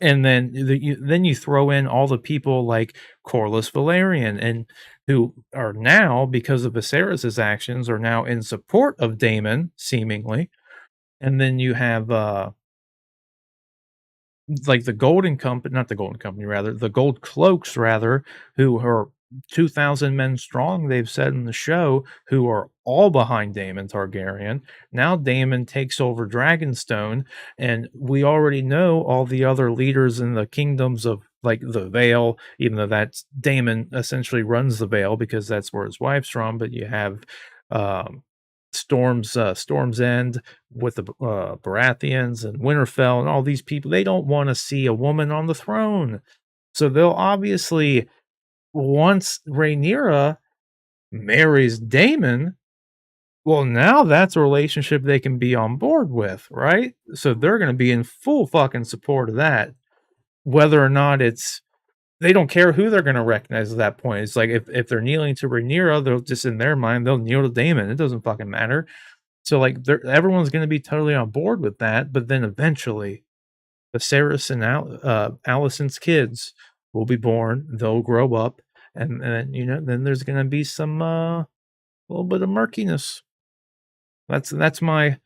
And then you throw in all the people like Corliss Valerian and who are now because of Viserys's actions are now in support of Daemon seemingly. And then you have like the Golden Company, not the Golden Company, rather the Gold Cloaks, rather, who are 2,000 men strong. They've said in the show, who are all behind Daemon Targaryen. Now Daemon takes over Dragonstone, and we already know all the other leaders in the kingdoms of like the Vale, even though that's Daemon essentially runs the Vale because that's where his wife's from. But you have um, Storm's End with the Baratheons and Winterfell and all these people. They don't want to see a woman on the throne, so they'll obviously once Rhaenyra marries Daemon. Well, now that's a relationship they can be on board with, right? So they're going to be in full fucking support of that, whether or not it's they don't care who they're going to recognize at that point. It's like if they're kneeling to Rhaenyra, they'll just in their mind they'll kneel to Daemon. It doesn't fucking matter. So like everyone's going to be totally on board with that, but then eventually Viserys and Alicent's kids will be born. They'll grow up, and then then there's gonna be some little bit of murkiness. That's my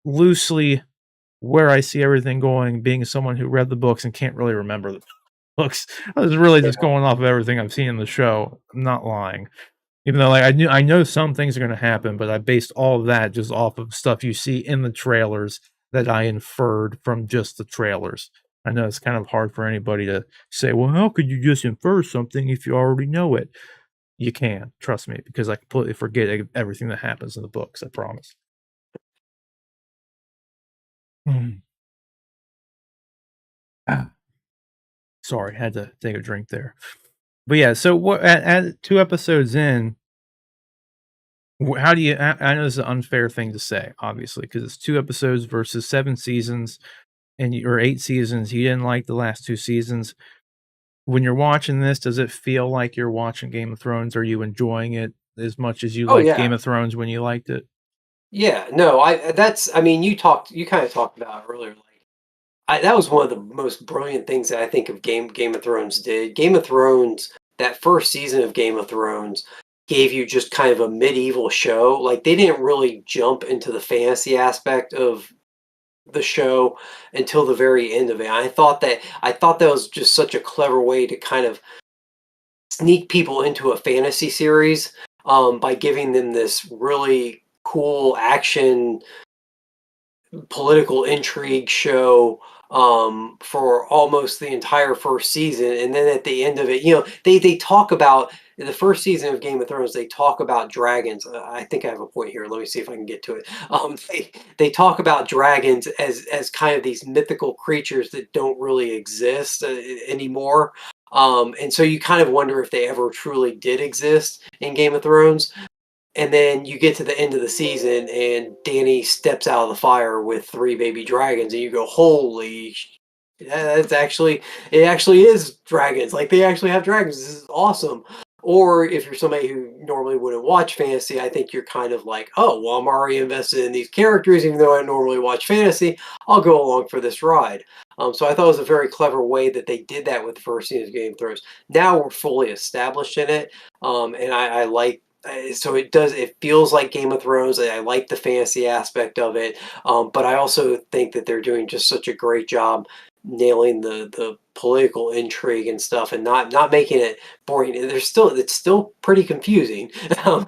loosely where I see everything going, being someone who read the books and can't really remember the books. I was really just Yeah. going off of everything I've seen in the show. I'm not lying. Even though, like, I know some things are gonna happen, but I based all of that just off of stuff you see in the trailers that I inferred from just the trailers. I know it's kind of hard for anybody to say, "Well, how could you just infer something if you already know it?" You can, trust me, because I completely forget everything that happens in the books, I promise. Mm. Ah, sorry, had to take a drink there. But yeah, so what at 2 episodes in, how do you I know this is an unfair thing to say, obviously, because it's 2 episodes versus 7 seasons or 8 seasons. You didn't like the last 2 seasons. When you're watching this, does it feel like you're watching Game of Thrones? Are you enjoying it as much as you Oh liked Game yeah. of Thrones when you liked it? Yeah. No, I mean, you kind of talked about earlier, like that was one of the most brilliant things that I think of Game of Thrones did. Game of Thrones, that first season of Game of Thrones gave you just kind of a medieval show. Like they didn't really jump into the fantasy aspect of the show until the very end of it. I thought that was just such a clever way to kind of sneak people into a fantasy series by giving them this really cool action political intrigue show for almost the entire first season, and then at the end of it, they talk about in the first season of Game of Thrones. They talk about dragons. I think I have a point here. Let me see if I can get to it. They talk about dragons as kind of these mythical creatures that don't really exist anymore. And so you kind of wonder if they ever truly did exist in Game of Thrones. And then you get to the end of the season, and Danny steps out of the fire with 3 baby dragons, and you go, "Holy yeah, it actually is dragons, like, they actually have dragons, this is awesome." Or if you're somebody who normally wouldn't watch fantasy, I think you're kind of like, "Oh, well, I'm already invested in these characters, even though I normally watch fantasy, I'll go along for this ride." So I thought it was a very clever way that they did that with the first season of Game of Thrones. Now we're fully established in it, and I like so it feels like Game of Thrones. I like the fantasy aspect of it, but I also think that they're doing just such a great job nailing the political intrigue and stuff, and not making it boring. It's still pretty confusing.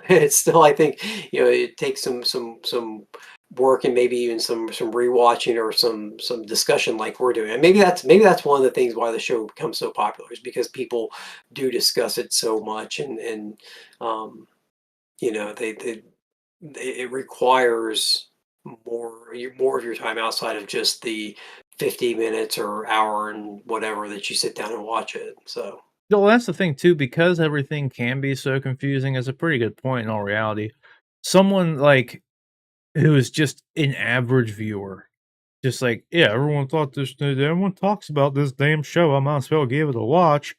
It's still, I think, it takes some work and maybe even some rewatching or some discussion like we're doing. And maybe that's one of the things why the show becomes so popular, is because people do discuss it so much, and um, it requires more of your time outside of just the 50 minutes or hour and whatever that you sit down and watch it. So Well, that's the thing too, because everything can be so confusing. Is a pretty good point in all reality. Someone like who is just an average viewer, just like, yeah, everyone talks about this damn show. I might as well give it a watch.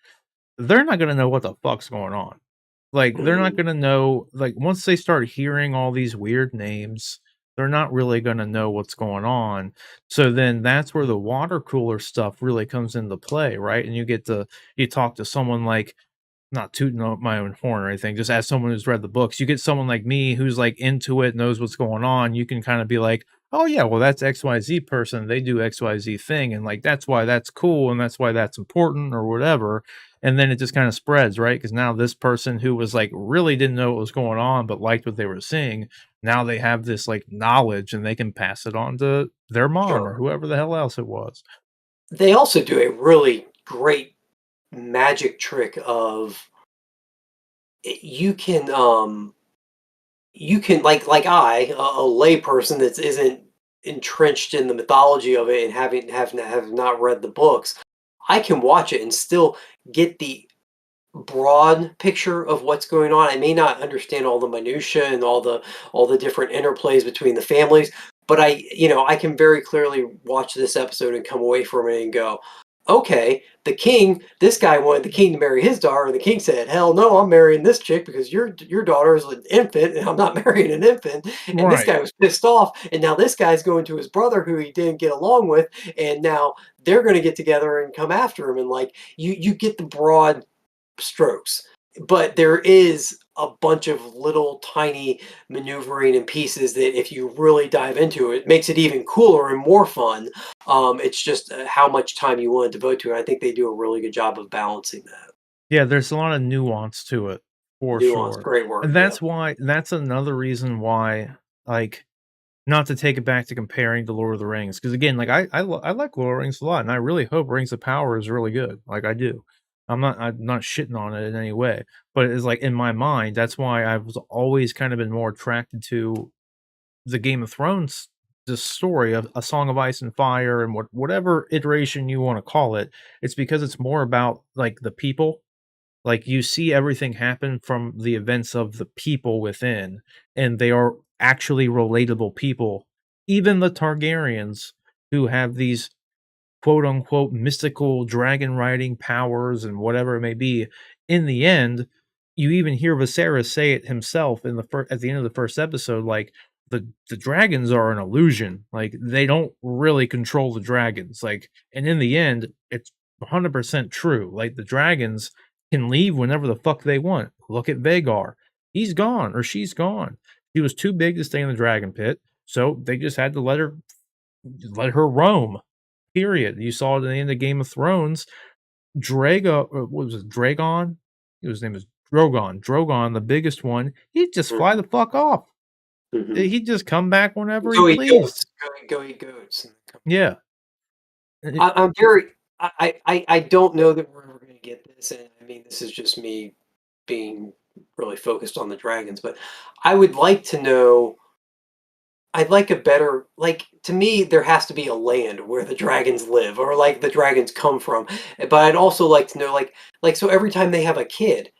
They're not gonna know what the fuck's going on. Like, they're not mhm, gonna know, like, once they start hearing all these weird names, they're not really gonna know what's going on. So then that's where the water cooler stuff really comes into play, right? And you talk to someone like, not tooting my own horn or anything, just as someone who's read the books, you get someone like me who's like into it, knows what's going on. You can kind of be like, oh yeah, well that's XYZ person. They do XYZ thing. And like, that's why that's cool. And that's why that's important or whatever. And then it just kind of spreads, right? Because now this person who was like really didn't know what was going on, but liked what they were seeing, now they have this like knowledge and they can pass it on to their mom or sure. whoever the hell else it was. They also do a really great magic trick of you can like a layperson that isn't entrenched in the mythology of it and have not read the books. I can watch it and still get the broad picture of what's going on. I may not understand all the minutia and all the different interplays between the families, but I can very clearly watch this episode and come away from it and go, okay, this guy wanted the king to marry his daughter, and the king said, hell no, I'm marrying this chick because your daughter is an infant, and I'm not marrying an infant. And this Right. guy was pissed off, and now this guy's going to his brother who he didn't get along with, and now they're going to get together and come after him, and like you get the broad strokes. but there is a bunch of little tiny maneuvering and pieces that if you really dive into it, makes it even cooler and more fun. It's just how much time you want to devote to it. I think they do a really good job of balancing that. Yeah, there's a lot of nuance to it, for Nuance, sure. great word. And Yeah. that's another reason why, like, not to take it back to comparing to Lord of the Rings, because again, like, I like Lord of the Rings a lot, and I really hope Rings of Power is really good, like, I do. I'm not shitting on it in any way, but it's like, in my mind, that's why I was always kind of been more attracted to the Game of Thrones, the story of A Song of Ice and Fire and whatever iteration you wanna call it. It's because it's more about, like, the people, like, you see everything happen from the events of the people within, and they are actually relatable people. Even the Targaryens, who have these quote unquote mystical dragon riding powers and whatever it may be, in the end, you even hear Viserys say it himself in at the end of the first episode, like, the dragons are an illusion. Like, they don't really control the dragons. Like, and in the end, it's 100% true. Like, the dragons can leave whenever the fuck they want. Look at Vagar. He's gone or she's gone. She was too big to stay in the dragon pit, so they just had to let her roam. Period. You saw it in the end of Game of Thrones. What was it? Dragon? His name is Drogon. Drogon, the biggest one, he'd just fly Mhm, the fuck off. mhm. He'd just come back whenever he Go eat pleased. goats. Go eat goats. Yeah. Eh, I'm very. I don't know that we're ever going to get this, and I mean this is just me being really focused on the dragons, but I would like to know. I'd like a better like to me there has to be a land where the dragons live or like the dragons come from. But I'd also like to know like so every time they have a kid,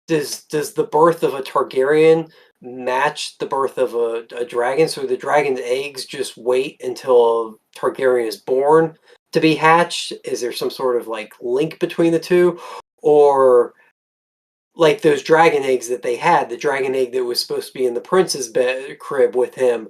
does the birth of a Targaryen match the birth of a dragon? So the dragon's eggs just wait until a Targaryen is born to be hatched? Is there some sort of like link between the two? Or like those dragon eggs that they had, the dragon egg that was supposed to be in the prince's bed crib with him,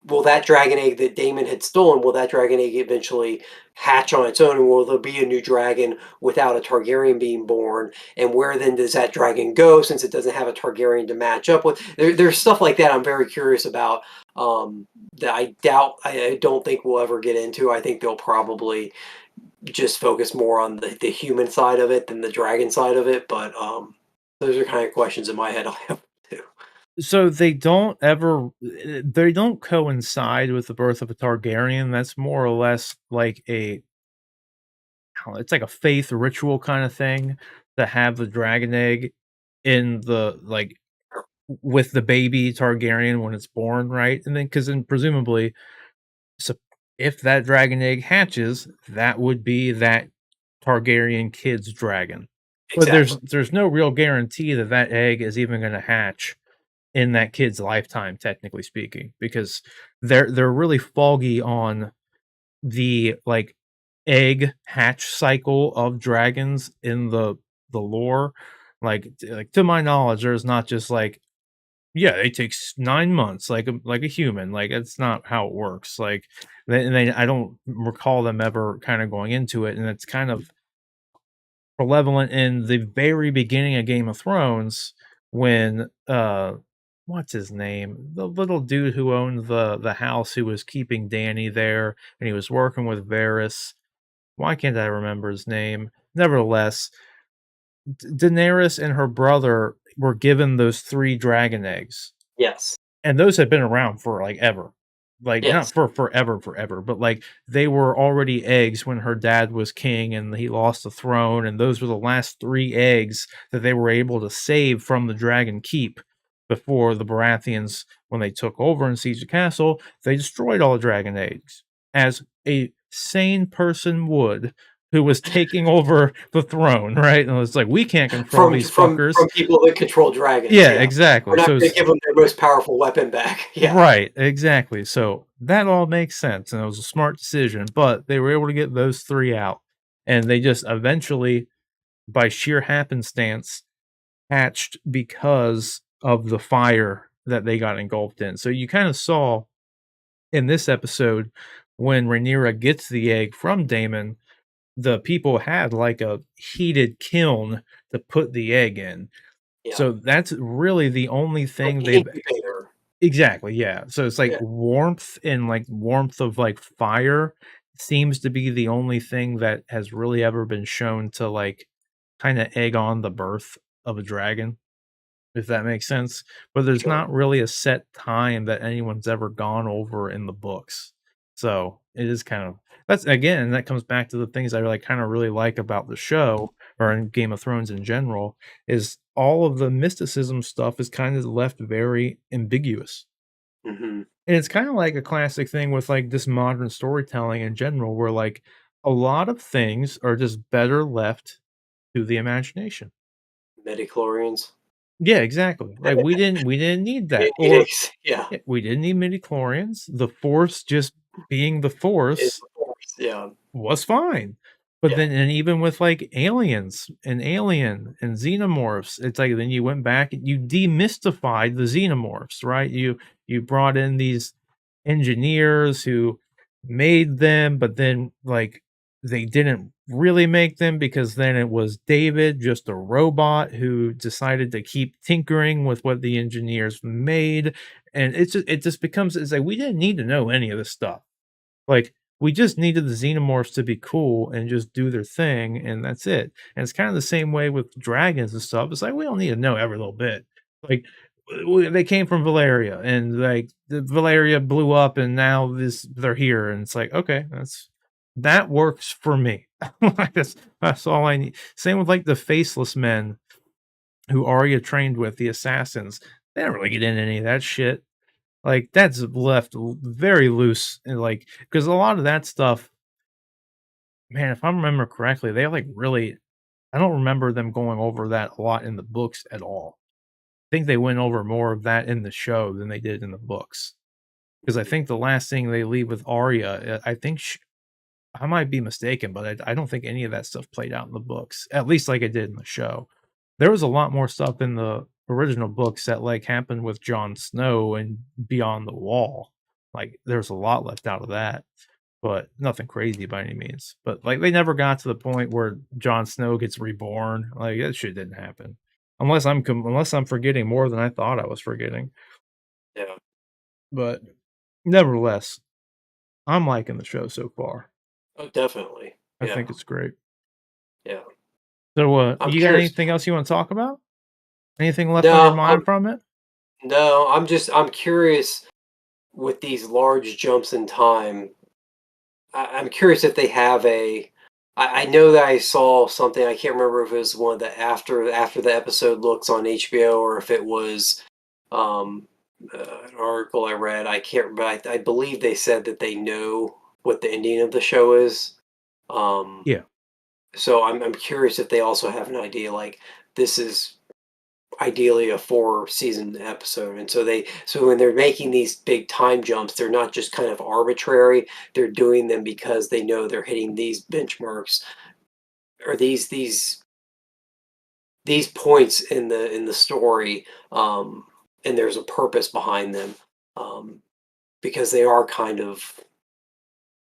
will that dragon egg that Damon had stolen, will that dragon egg eventually hatch on its own, and will there be a new dragon without a Targaryen being born? And where then does that dragon go since it doesn't have a Targaryen to match up with? There's stuff like that I'm very curious about. That I don't think we'll ever get into. I think they'll probably just focus more on the human side of it than the dragon side of it. But those are kind of questions in my head I have too. so they don't coincide with the birth of a Targaryen. That's more or less like it's like a faith ritual kind of thing to have the dragon egg in the like with the baby Targaryen when it's born, right? And then because then presumably, so if that dragon egg hatches, that would be that Targaryen kid's dragon. But Exactly. there's no real guarantee that that egg is even going to hatch in that kid's lifetime, technically speaking, because they're really foggy on the like egg hatch cycle of dragons in the lore. Like to my knowledge, there's not just like, yeah, it takes 9 months like a human. Like, it's not how it works. Like, I don't recall them ever kind of going into it, and it's kind of prevalent in the very beginning of Game of Thrones when what's his name? The little dude who owned the house who was keeping Danny there and he was working with Varys. Why can't I remember his name? Nevertheless, Daenerys and her brother were given those 3 dragon eggs. Yes. And those have been around for, like, ever. Like, Yes. not for forever, but, like, they were already eggs when her dad was king and he lost the throne, and those were the last 3 eggs that they were able to save from the Dragon Keep before the Baratheons, when they took over and sieged the castle, they destroyed all the dragon eggs, as a sane person would, who was taking over the throne, right? And it's like, "We can't control these fuckers." From people that control dragons, Yeah, yeah. We're exactly. not So gonna it's give them their most powerful weapon back. Yeah. right, exactly. So that all makes sense, and it was a smart decision, but they were able to get those 3 out, and they just eventually, by sheer happenstance, hatched because of the fire that they got engulfed in. So you kinda saw in this episode when Rhaenyra gets the egg from Daemon, the people had like a heated kiln to put the egg in. Yeah. So that's really the only Like thing the they've incubator. exactly, yeah. So it's like Yeah. warmth and like warmth of like fire seems to be the only thing that has really ever been shown to like kind of egg on the birth of a dragon, if that makes sense. But there's Sure. not really a set time that anyone's ever gone over in the books. So it is kind of that's again, that comes back to the things I like kind of really like about the show or in Game of Thrones in general, is all of the mysticism stuff is kind of left very ambiguous. Hmm. And it's kind of like a classic thing with like this modern storytelling in general, where like a lot of things are just better left to the imagination. Midichlorians. Yeah, exactly. Like we didn't need that. Or Yeah. yeah, we didn't need midichlorians. The force just being the Is force the force. Yeah. was fine. But Yeah. then and even with like aliens and alien and xenomorphs, it's like then you went back and you demystified the xenomorphs, right? You brought in these engineers who made them, but then like they didn't really make them because then it was David, just a robot who decided to keep tinkering with what the engineers made. And it just becomes it's like we didn't need to know any of this stuff. Like, we just needed the xenomorphs to be cool and just do their thing, and that's it. And it's kind of the same way with dragons and stuff. It's like we don't need to know every little bit. Like, they came from Valeria, and like the Valeria blew up, and now this they're here, and it's like okay, that works for me. Like, that's all I need. Same with like the faceless men who Arya trained with, the assassins. They don't really get into any of that shit. Like, that's left very loose and, like because a lot of that stuff man, if I remember correctly, they, like, really I don't remember them going over that a lot in the books at all. I think they went over more of that in the show than they did in the books. Because I Mhm. think the last thing they leave with Arya, I think sh I might be mistaken, but I don't think any of that stuff played out in the books, at least like it did in the show. There was a lot more stuff in the original books that, like, happened with Jon Snow and Beyond the Wall. Like, there's a lot left out of that, but nothing crazy by any means. But, like, they never got to the point where Jon Snow gets reborn. Like, that shit didn't happen. Unless I'm forgetting more than I thought I was forgetting. Yeah. But nevertheless, I'm liking the show so far. Oh, definitely. I Yeah. think it's great. Yeah. So, I'm you got curious. anything else you wanna talk about? Anything left on your No, mind from it? I'm curious with these large jumps in time. I'm curious if they have a. I know that I saw something. I can't remember if it was one of the after the episode looks on HBO or if it was um, an article I read. I can't remember. I believe they said that they know what the ending of the show is. Um, Yeah. so I'm curious if they also have an idea like this is ideally a 4 season episode, and so when they're making these big time jumps, they're not just kind of arbitrary. They're doing them because they know they're hitting these benchmarks or these points in the story, and there's a purpose behind them, um, because they are kind of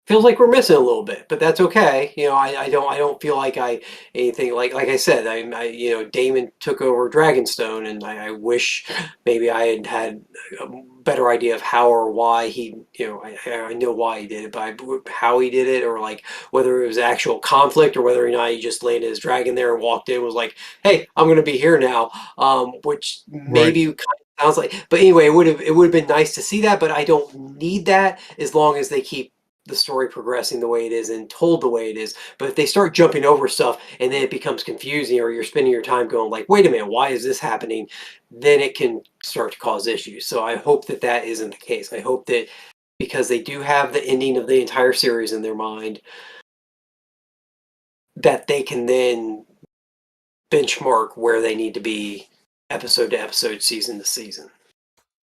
feels like we're missing a little bit, but that's okay. I don't feel like I anything like I said. Damon took over Dragonstone, and I wish maybe I had had a better idea of how or why he. I know why he did it, but how he did it, or like whether it was actual conflict or whether or not he just landed his dragon there and walked in and was like, "Hey, I'm going to be here now," which Right. maybe kind of sounds like. But anyway, it would have been nice to see that, but I don't need that as long as they keep the story progressing the way it is and told the way it is. But if they start jumping over stuff and then it becomes confusing or you're spending your time going like, wait a minute, why is this happening? Then it can start to cause issues. So I hope that that isn't the case. I hope that because they do have the ending of the entire series in their mind, that they can then benchmark where they need to be episode to episode, season to season.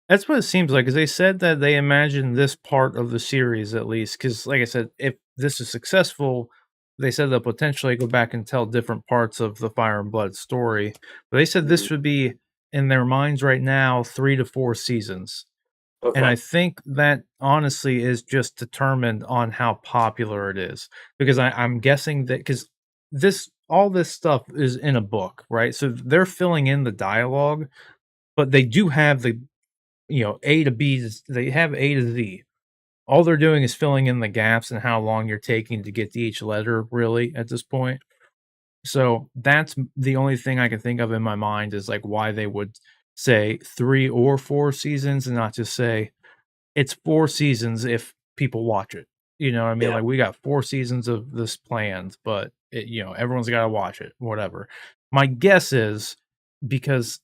That's what it seems like, 'cause they said that they imagine this part of the series at least. Because, like I said, if this is successful, they said they'll potentially go back and tell different parts of the Fire and Blood story, but they said Mhm. this would be, in their minds right now, 3 to 4 seasons. And Okay. I think that honestly is just determined on how popular it is. Because I'm guessing that because all this stuff is in a book, right? So they're filling in the dialogue, but they do have the A to B, they have A to Z. All they're doing is filling in the gaps and how long you're taking to get to each letter, really, at this point. So that's the only thing I can think of in my mind is like why they would say 3 or 4 seasons and not just say it's 4 seasons if people watch it. You know what I mean? Yeah. Like we got 4 seasons of this planned, but everyone's got to watch it, whatever. My guess is because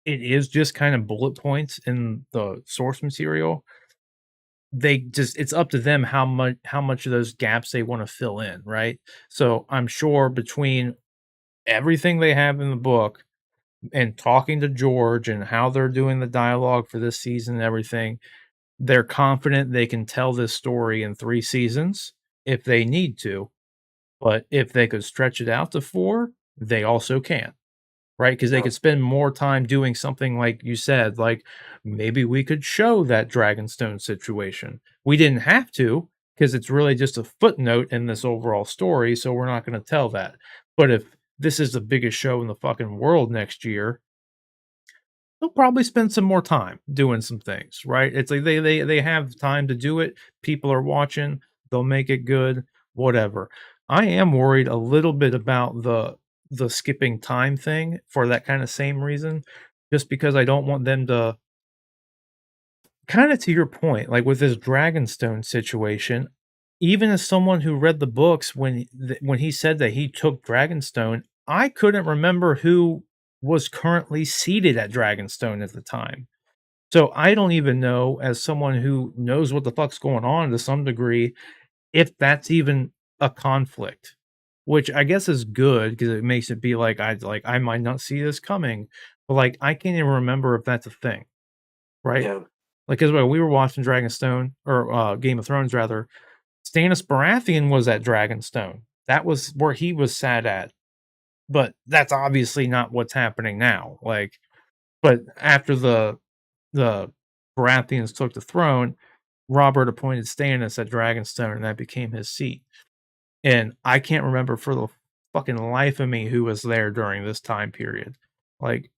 it is just kind of bullet points in the source material, it's up to them how much of those gaps they want to fill in, right? So I'm sure between everything they have in the book and talking to George and how they're doing the dialogue for this season and everything, they're confident they can tell this story in 3 seasons if they need to. But if they could stretch it out to 4, they also can. Right, because they Yeah. could spend more time doing something like you said, like, maybe we could show that Dragonstone situation. We didn't have to, because it's really just a footnote in this overall story, so we're not gonna tell that. But if this is the biggest show in the fucking world next year, they'll probably spend some more time doing some things, right? It's like they have time to do it. People are watching. They'll make it good. Whatever. I am worried a little bit about the skipping time thing for that kind of same reason, just because I don't want them to kind of to your point, like with this Dragonstone situation. Even as someone who read the books when he said that he took Dragonstone, I couldn't remember who was currently seated at Dragonstone at the time. So I don't even know, as someone who knows what the fuck's going on to some degree, if that's even a conflict, which I guess is good because it makes it be I might not see this coming, but like I can't even remember if that's a thing, right? Yeah. Like, because we were watching Dragonstone or Game of Thrones rather, Stannis Baratheon was at Dragonstone. That was where he was sat at, but that's obviously not what's happening now. Like, but after the Baratheons took the throne, Robert appointed Stannis at Dragonstone, and that became his seat. And I can't remember for the fucking life of me who was there during this time period. Like,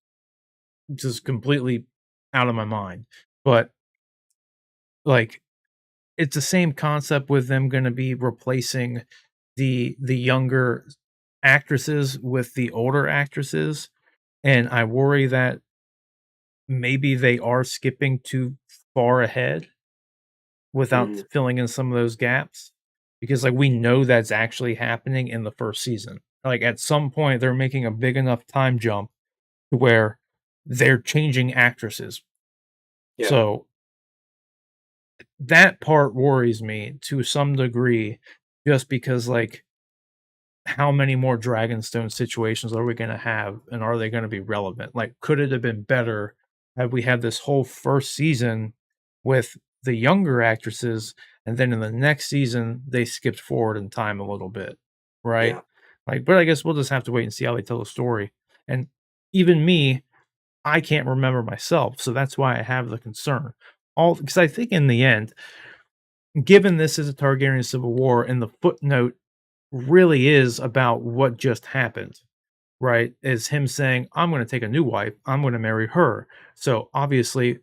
just completely out of my mind. But like, it's the same concept with them going to be replacing the younger actresses with the older actresses, and I worry that maybe they are skipping too far ahead without Mm. filling in some of those gaps, because like we know that's actually happening in the first season. Like at some point they're making a big enough time jump to where they're changing actresses. Yeah. So that part worries me to some degree, just because like how many more Dragonstone situations are we going to have, and are they going to be relevant? Like, could it have been better had we had this whole first season with the younger actresses, and then in the next season they skipped forward in time a little bit, right? Yeah. Like, but I guess we'll just have to wait and see how they tell the story. And even me, I can't remember myself, so that's why I have the concern. All because I think in the end, given this is a Targaryen civil war, and the footnote really is about what just happened, right? Is him saying, I'm going to take a new wife, I'm going to marry her. So obviously,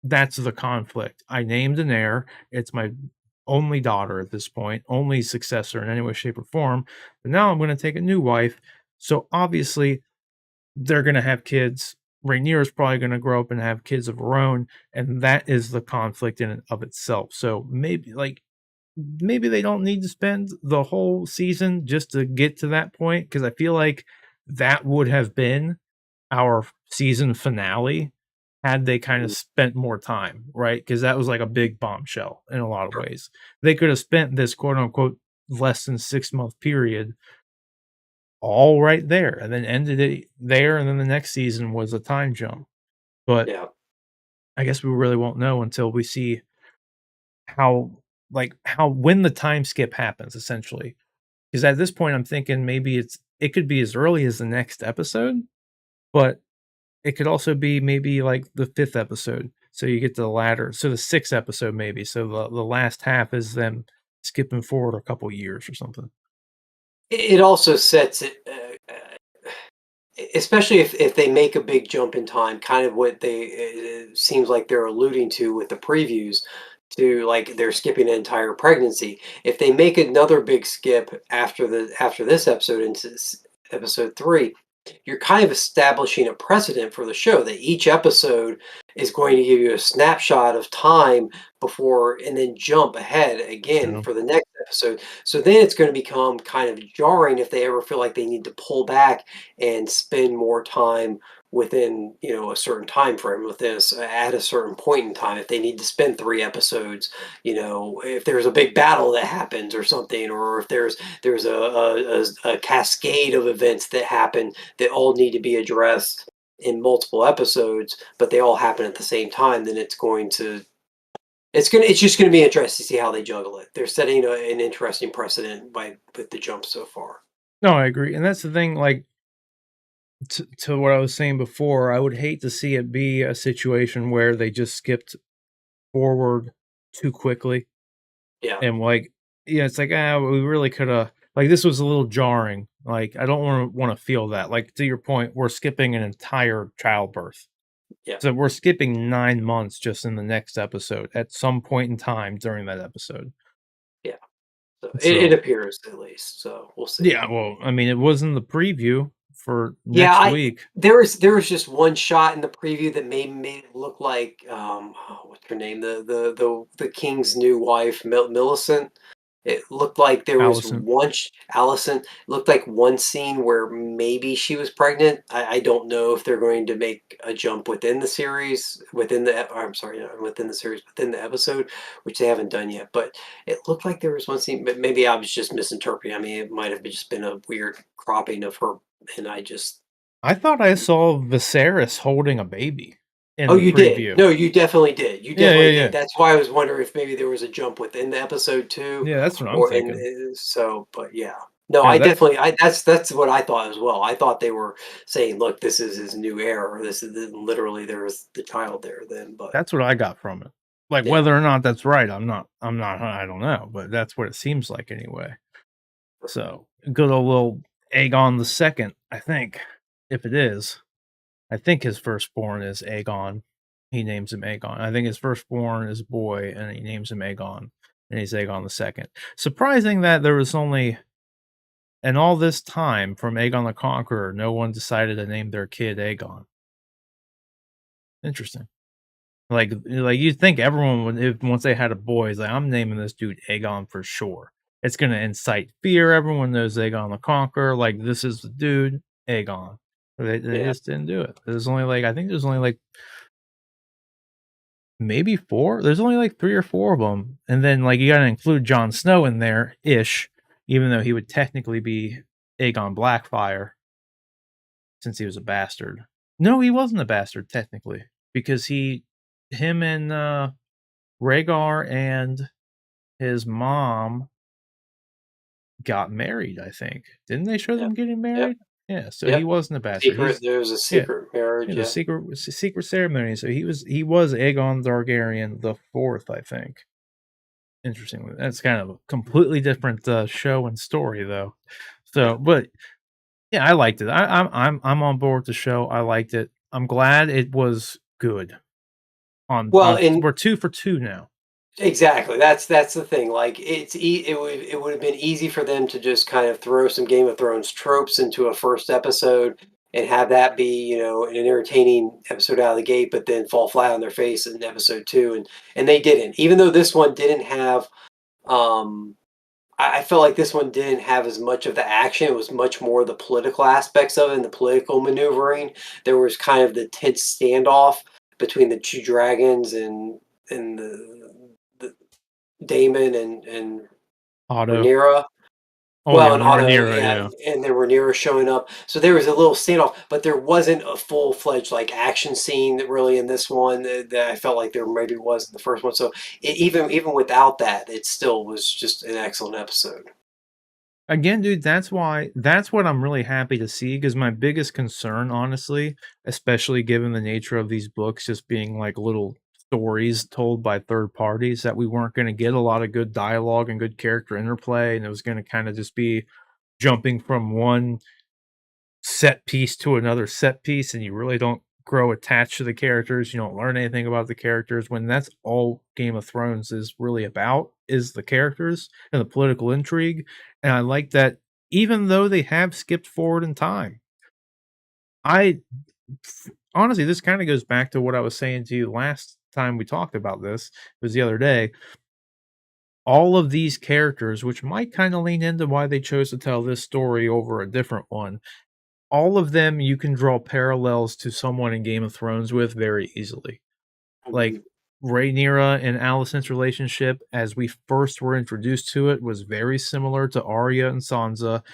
that's the conflict. I named an heir, it's my only daughter at this point, only successor in any way, shape, or form. But now I'm going to take a new wife. So obviously, they're going to have kids. Rhaenyra is probably going to grow up and have kids of her own, and that is the conflict in and of itself. So maybe they don't need to spend the whole season just to get to that point, because I feel like that would have been our season finale had they kind of Mm. spent more time, right? Because that was like a big bombshell in a lot of ways. They could have spent this quote unquote less than 6 month period all right there and then ended it there. And then the next season was a time jump. But Yeah. I guess we really won't know until we see how, how when the time skip happens, essentially. Because at this point, I'm thinking maybe it could be as early as the next episode, but it could also be maybe like the 5th episode. So you get to the latter, so the 6th episode maybe. So the last half is them skipping forward a couple years or something. It also sets it, especially if they make a big jump in time, kind of what they it seems like they're alluding to with the previews, to like they're skipping an entire pregnancy. If they make another big skip after this episode into episode 3, you're kind of establishing a precedent for the show that each episode is going to give you a snapshot of time before and then jump ahead again Yeah. for the next episode. So then it's going to become kind of jarring if they ever feel like they need to pull back and spend more time within, a certain time frame with this at a certain point in time. If they need to spend 3 episodes, if there's a big battle that happens or something, or if there's a cascade of events that happen that all need to be addressed in multiple episodes, but they all happen at the same time, then it's just gonna be interesting to see how they juggle it. They're setting an interesting precedent with the jump so far. No, I agree, and that's the thing. Like to what I was saying before, I would hate to see it be a situation where they just skipped forward too quickly, Yeah, and like, yeah, it's like we really could have. Like this was a little jarring. Like I don't want to feel that. Like to your point, we're skipping an entire childbirth. yeah, So we're skipping 9 months just in the next episode at some point in time during that episode. yeah. So it So, appears at least. So we'll see. yeah, well, I mean, it was in the preview for Yeah, next week. there was just one shot in the preview that made it look like what's her name, the king's new wife, Millicent. It looked like there was Allison. Allison. It looked like one scene where maybe she was pregnant. I don't know if they're going to make a jump within the series, I'm sorry, not within the series, within the episode, which they haven't done yet. But it looked like there was one scene, but maybe I was just misinterpreting. I mean, it might have just been a weird cropping of her, and I just. I thought I saw Viserys holding a baby in Oh, the you did. preview. No, you definitely did. You Yeah, yeah, definitely did. yeah. That's why I was wondering if maybe there was a jump within the episode too, Yeah, that's what I'm or and thinking. so. But yeah, no, Yeah, I that definitely. That's what I thought as well. I thought they were saying, "Look, this is his new heir," or this is literally there was the child there then. But that's what I got from it. Like yeah, whether or not that's right, I'm not I don't know, but that's what it seems like anyway. So, good old little Aegon the Second, I think, if it is. I think his firstborn is Aegon. He names him Aegon. I think his firstborn is a boy, and he names him Aegon, and he's Aegon the Second. Surprising that there was only, and all this time from Aegon the Conqueror, no one decided to name their kid Aegon. Interesting. Like you'd think everyone would, if once they had a boy, is like, I'm naming this dude Aegon for sure. It's gonna incite fear. Everyone knows Aegon the Conqueror. Like this is the dude, Aegon. They yeah. just didn't do it. There's only like, I think there's only like maybe 4. There's only like 3 or 4 of them, and then like you got to include Jon Snow in there ish, even though he would technically be Aegon Blackfire since he was a bastard. No, he wasn't a bastard technically because him and Rhaegar and his mom got married. I think didn't they show Yep, them getting yep, married? Yeah, so he yep. wasn't a bastard. Secret. He's There was a yeah. secret marriage. Yeah, the Yeah, secret ceremony. So he was Aegon Targaryen the fourth, I think. Interesting. That's kind of a completely different show and story, though. yeah. So, but yeah, I liked it. I'm on board with the show. I liked it. I'm glad it was good. Well, On and we're 2 for 2 now. exactly. That's the thing. Like it would have been easy for them to just kind of throw some Game of Thrones tropes into a first episode and have that be, an entertaining episode out of the gate, but then fall flat on their face in episode 2, and they didn't. Even though this one didn't have, I felt like this one didn't have as much of the action. It was much more the political aspects of it and the political maneuvering. There was kind of the tense standoff between the two dragons and the Damon and Otto. Rhaenyra. Oh Well, yeah, and Otto, Rhaenyra. yeah, Yeah, and then Rhaenyra showing up. So there was a little standoff, but there wasn't a full-fledged like action scene that really in this one that I felt like there maybe was in the first one. So even without that, it still was just an excellent episode. again, dude, that's what I'm really happy to see because my biggest concern, honestly, especially given the nature of these books just being like little stories told by third parties, that we weren't gonna get a lot of good dialogue and good character interplay, and it was gonna kinda just be jumping from one set piece to another set piece, and you really don't grow attached to the characters, you don't learn anything about the characters, when that's all Game of Thrones is really about, is the characters and the political intrigue, and I like that even though they have skipped forward in time, I honestly, this kinda goes back to what I was saying to you last time we talked about this, it was the other day. All of these characters, which might kinda lean into why they chose to tell this story over a different one, all of them you can draw parallels to someone in Game of Thrones with very easily. Like, Mhm. Rhaenyra and Alicent's relationship, as we first were introduced to it, was very similar to Arya and Sansa.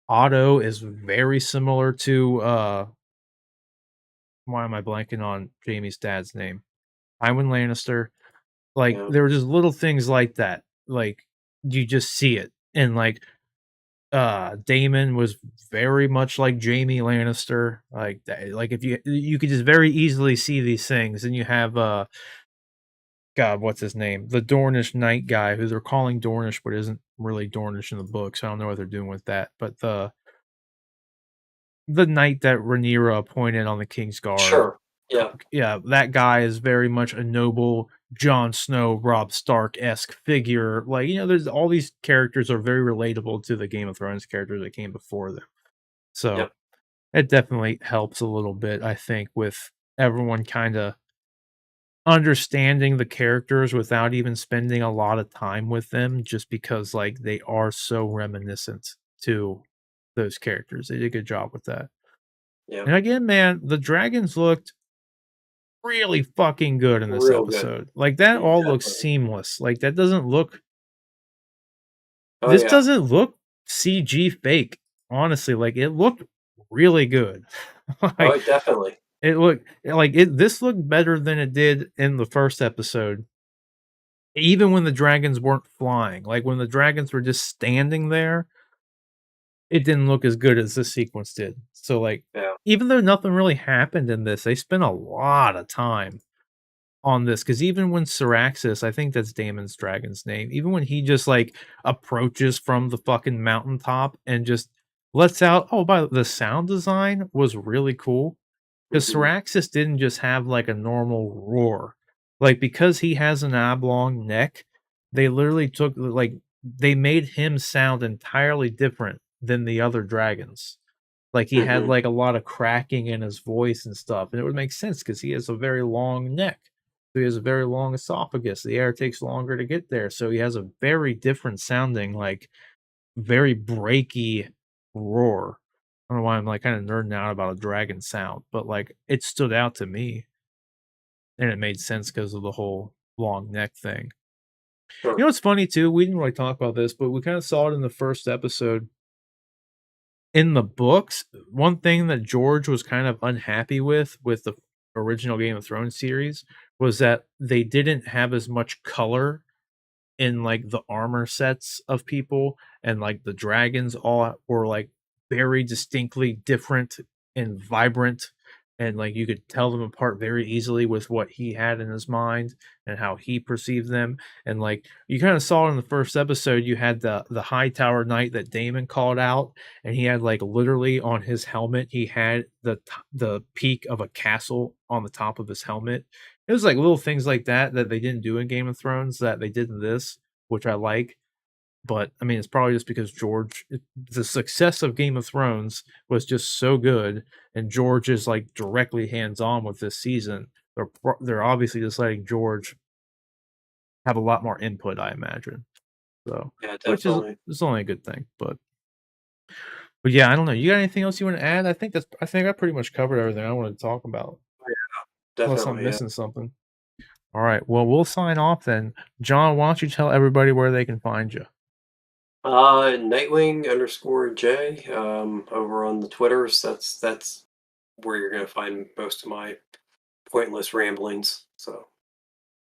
Otto is very similar to, why am I blanking on Jaime's dad's name? Tywin Lannister. Like, Yeah. there were just little things like that, like, you just see it, and, like, Damon was very much like Jaime Lannister, like, that like, if you could just very easily see these things, and you have, God, what's his name? The Dornish knight guy who they're calling Dornish, but isn't really Dornish in the books, I don't know what they're doing with that, but the knight that Rhaenyra appointed on the Kingsguard. Sure. Yeah. Yeah, that guy is very much a noble Jon Snow, Robb Stark-esque figure. Like, there's all these characters are very relatable to the Game of Thrones characters that came before them. So, Yep. it definitely helps a little bit, I think, with everyone kinda understanding the characters without even spending a lot of time with them just because, like, they are so reminiscent to those characters. They did a good job with that. Yeah. And again, man, the dragons looked really fucking good in this Real good. episode. Like, that Mm, all looks definitely. seamless. Like, that doesn't look Oh, this yeah. doesn't look CG fake, honestly, like, it looked really good. Oh, Like, definitely. this looked better than it did in the first episode, even when the dragons weren't flying. Like, when the dragons were just standing there, it didn't look as good as this sequence did. So, like, Yeah. even though nothing really happened in this, they spent a lot of time on this, because even when Syraxis, I think that's Damon's dragon's name, even when he just, like, approaches from the fucking mountaintop and just lets out the sound design was really cool. 'Cause Mhm. Syraxis didn't just have, like, a normal roar. Like, because he has an oblong neck, they literally took, like they made him sound entirely different than the other dragons. Like, he had, Mhm. like, a lot of cracking in his voice and stuff, and it would make sense because he has a very long neck. So he has a very long esophagus, the air takes longer to get there, so he has a very different sounding, like, very breaky roar. I don't know why I'm, like, kinda nerding out about a dragon sound, but, like, it stood out to me, and it made sense because of the whole long neck thing. You know Sure. what's funny too? We didn't really talk about this, but we kinda saw it in the first episode. In the books, one thing that George was kind of unhappy with the original Game of Thrones series, was that they didn't have as much color in, like, the armor sets of people, and, like, the dragons all were, like, very distinctly different and vibrant, and, like, you could tell them apart very easily with what he had in his mind and how he perceived them, and, like, you kinda saw it in the first episode, you had the High Tower Knight that Damon called out, and he had, like, literally on his helmet, he had the peak of a castle on the top of his helmet. It was, like, little things like that that they didn't do in Game of Thrones that they did in this, which I like, but, I mean, it's probably just because the success of Game of Thrones was just so good, and George is, like, directly hands-on with this season. They're obviously just letting George have a lot more input, I imagine, so Yeah, which definitely. is only a good thing, but yeah, I don't know. You got anything else you wanna add? I think I pretty much covered everything I wanted to talk about, Oh, yeah, unless I'm definitely, yeah. missing something. Alright, well, we'll sign off then. John, why don't you tell everybody where they can find you? Nightwing_J, over on the Twitters. That's where you're gonna find most of my pointless ramblings. So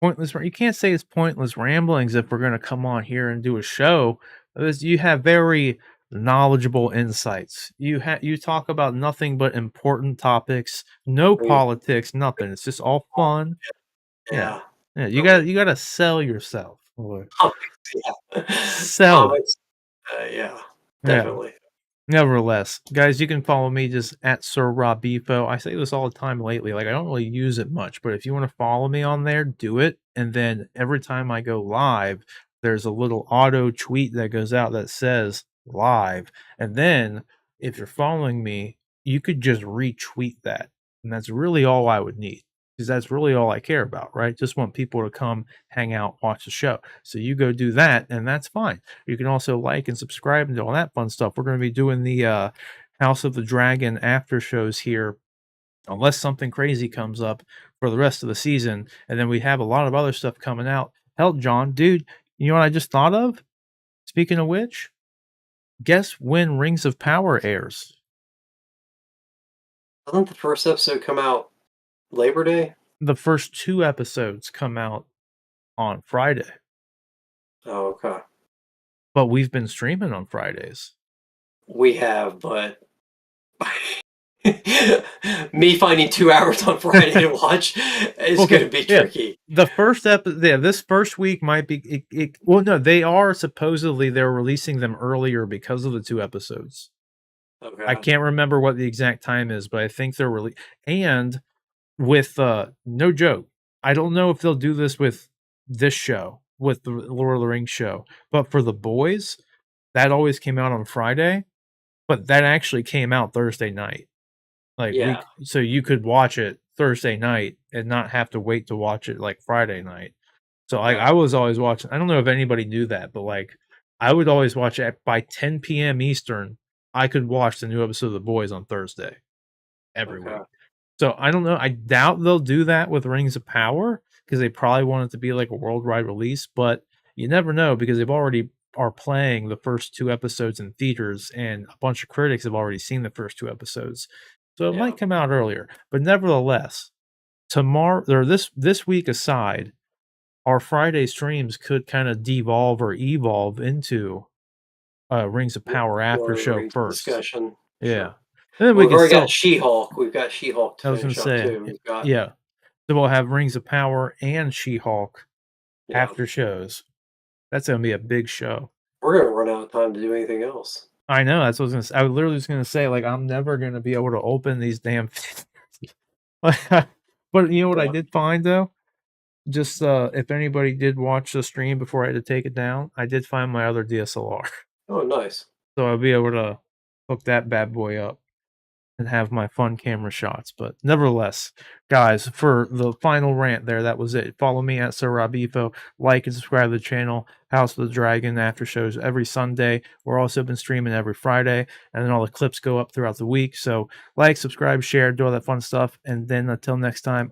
You can't say it's pointless ramblings if we're gonna come on here and do a show, because you have very knowledgeable insights. You talk about nothing but important topics, no I mean, politics, nothing. It's just all fun. Yeah. Yeah. Yeah, Really. you gotta sell yourself. Boy. Comics, yeah. Sell it. Comics, yeah, Yeah. definitely. Nevertheless, guys, you can follow me just at Sir Rob Bifo. I say this all the time lately. Like I don't really use it much, but if you want to follow me on there, do it. And then every time I go live, there's a little auto tweet that goes out that says live. And then if you're following me, you could just retweet that. And that's really all I would need. Because that's really all I care about, right? Just want people to come hang out, watch the show. So you go do that, and that's fine. You can also like and subscribe and do all that fun stuff. We're going to be doing the House of the Dragon after shows here, unless something crazy comes up for the rest of the season. And then we have a lot of other stuff coming out. Hell, John, dude, you know what I just thought of? Speaking of which, guess when Rings of Power airs? Doesn't the first episode come out Labor Day? The first 2 episodes come out on Friday, Oh, okay. but we've been streaming on Fridays. We have, but me finding 2 hours on Friday to watch is Okay, gonna be yeah. tricky. The first episode, yeah, this first week might be. Well, no, they are supposedly they're releasing them earlier because of the 2 episodes. I Okay. can't remember what the exact time is, but I think they're really and with no joke. I don't know if they'll do this with this show, with the Lord of the Rings show, but for the boys, that always came out on Friday, but that actually came out Thursday night. Like Yeah, so you could watch it Thursday night and not have to wait to watch it like Friday night. So like okay, I was always watching. I don't know if anybody knew that, but like I would always watch it by 10 p.m. Eastern. I could watch the new episode of The Boys on Thursday every okay. week. So I don't know. I doubt they'll do that with Rings of Power because they probably want it to be like a worldwide release. But you never know because they've already are playing the first 2 episodes in theaters, and a bunch of critics have already seen the first 2 episodes. So it Yeah, might come out earlier. But nevertheless, tomorrow or this week aside, our Friday streams could kind of devolve or evolve into Rings of Power after Lord of the show Rings first. discussion, Yeah. sure. And then Well, we we've can already got still She-Hulk. We've got She-Hulk to I was gonna finish up say, too. We've got yeah. So we'll have Rings of Power and She-Hulk yeah. after shows. That's gonna be a big show. We're gonna run out of time to do anything else. I know, that's what I was gonna say. I was literally just gonna say, like, I'm never gonna be able to open these damn but you know what I Yeah. did find though? Just if anybody did watch the stream before I had to take it down, I did find my other DSLR. Oh, nice. So I'll be able to hook that bad boy up and have my fun camera shots. But nevertheless, guys, for the final rant there, that was it. Follow me at Sir Robifo. Like and subscribe to the channel. House of the Dragon after shows every Sunday. We're also been streaming every Friday, and then all the clips go up throughout the week. So like, subscribe, share, do all that fun stuff. And then until next time.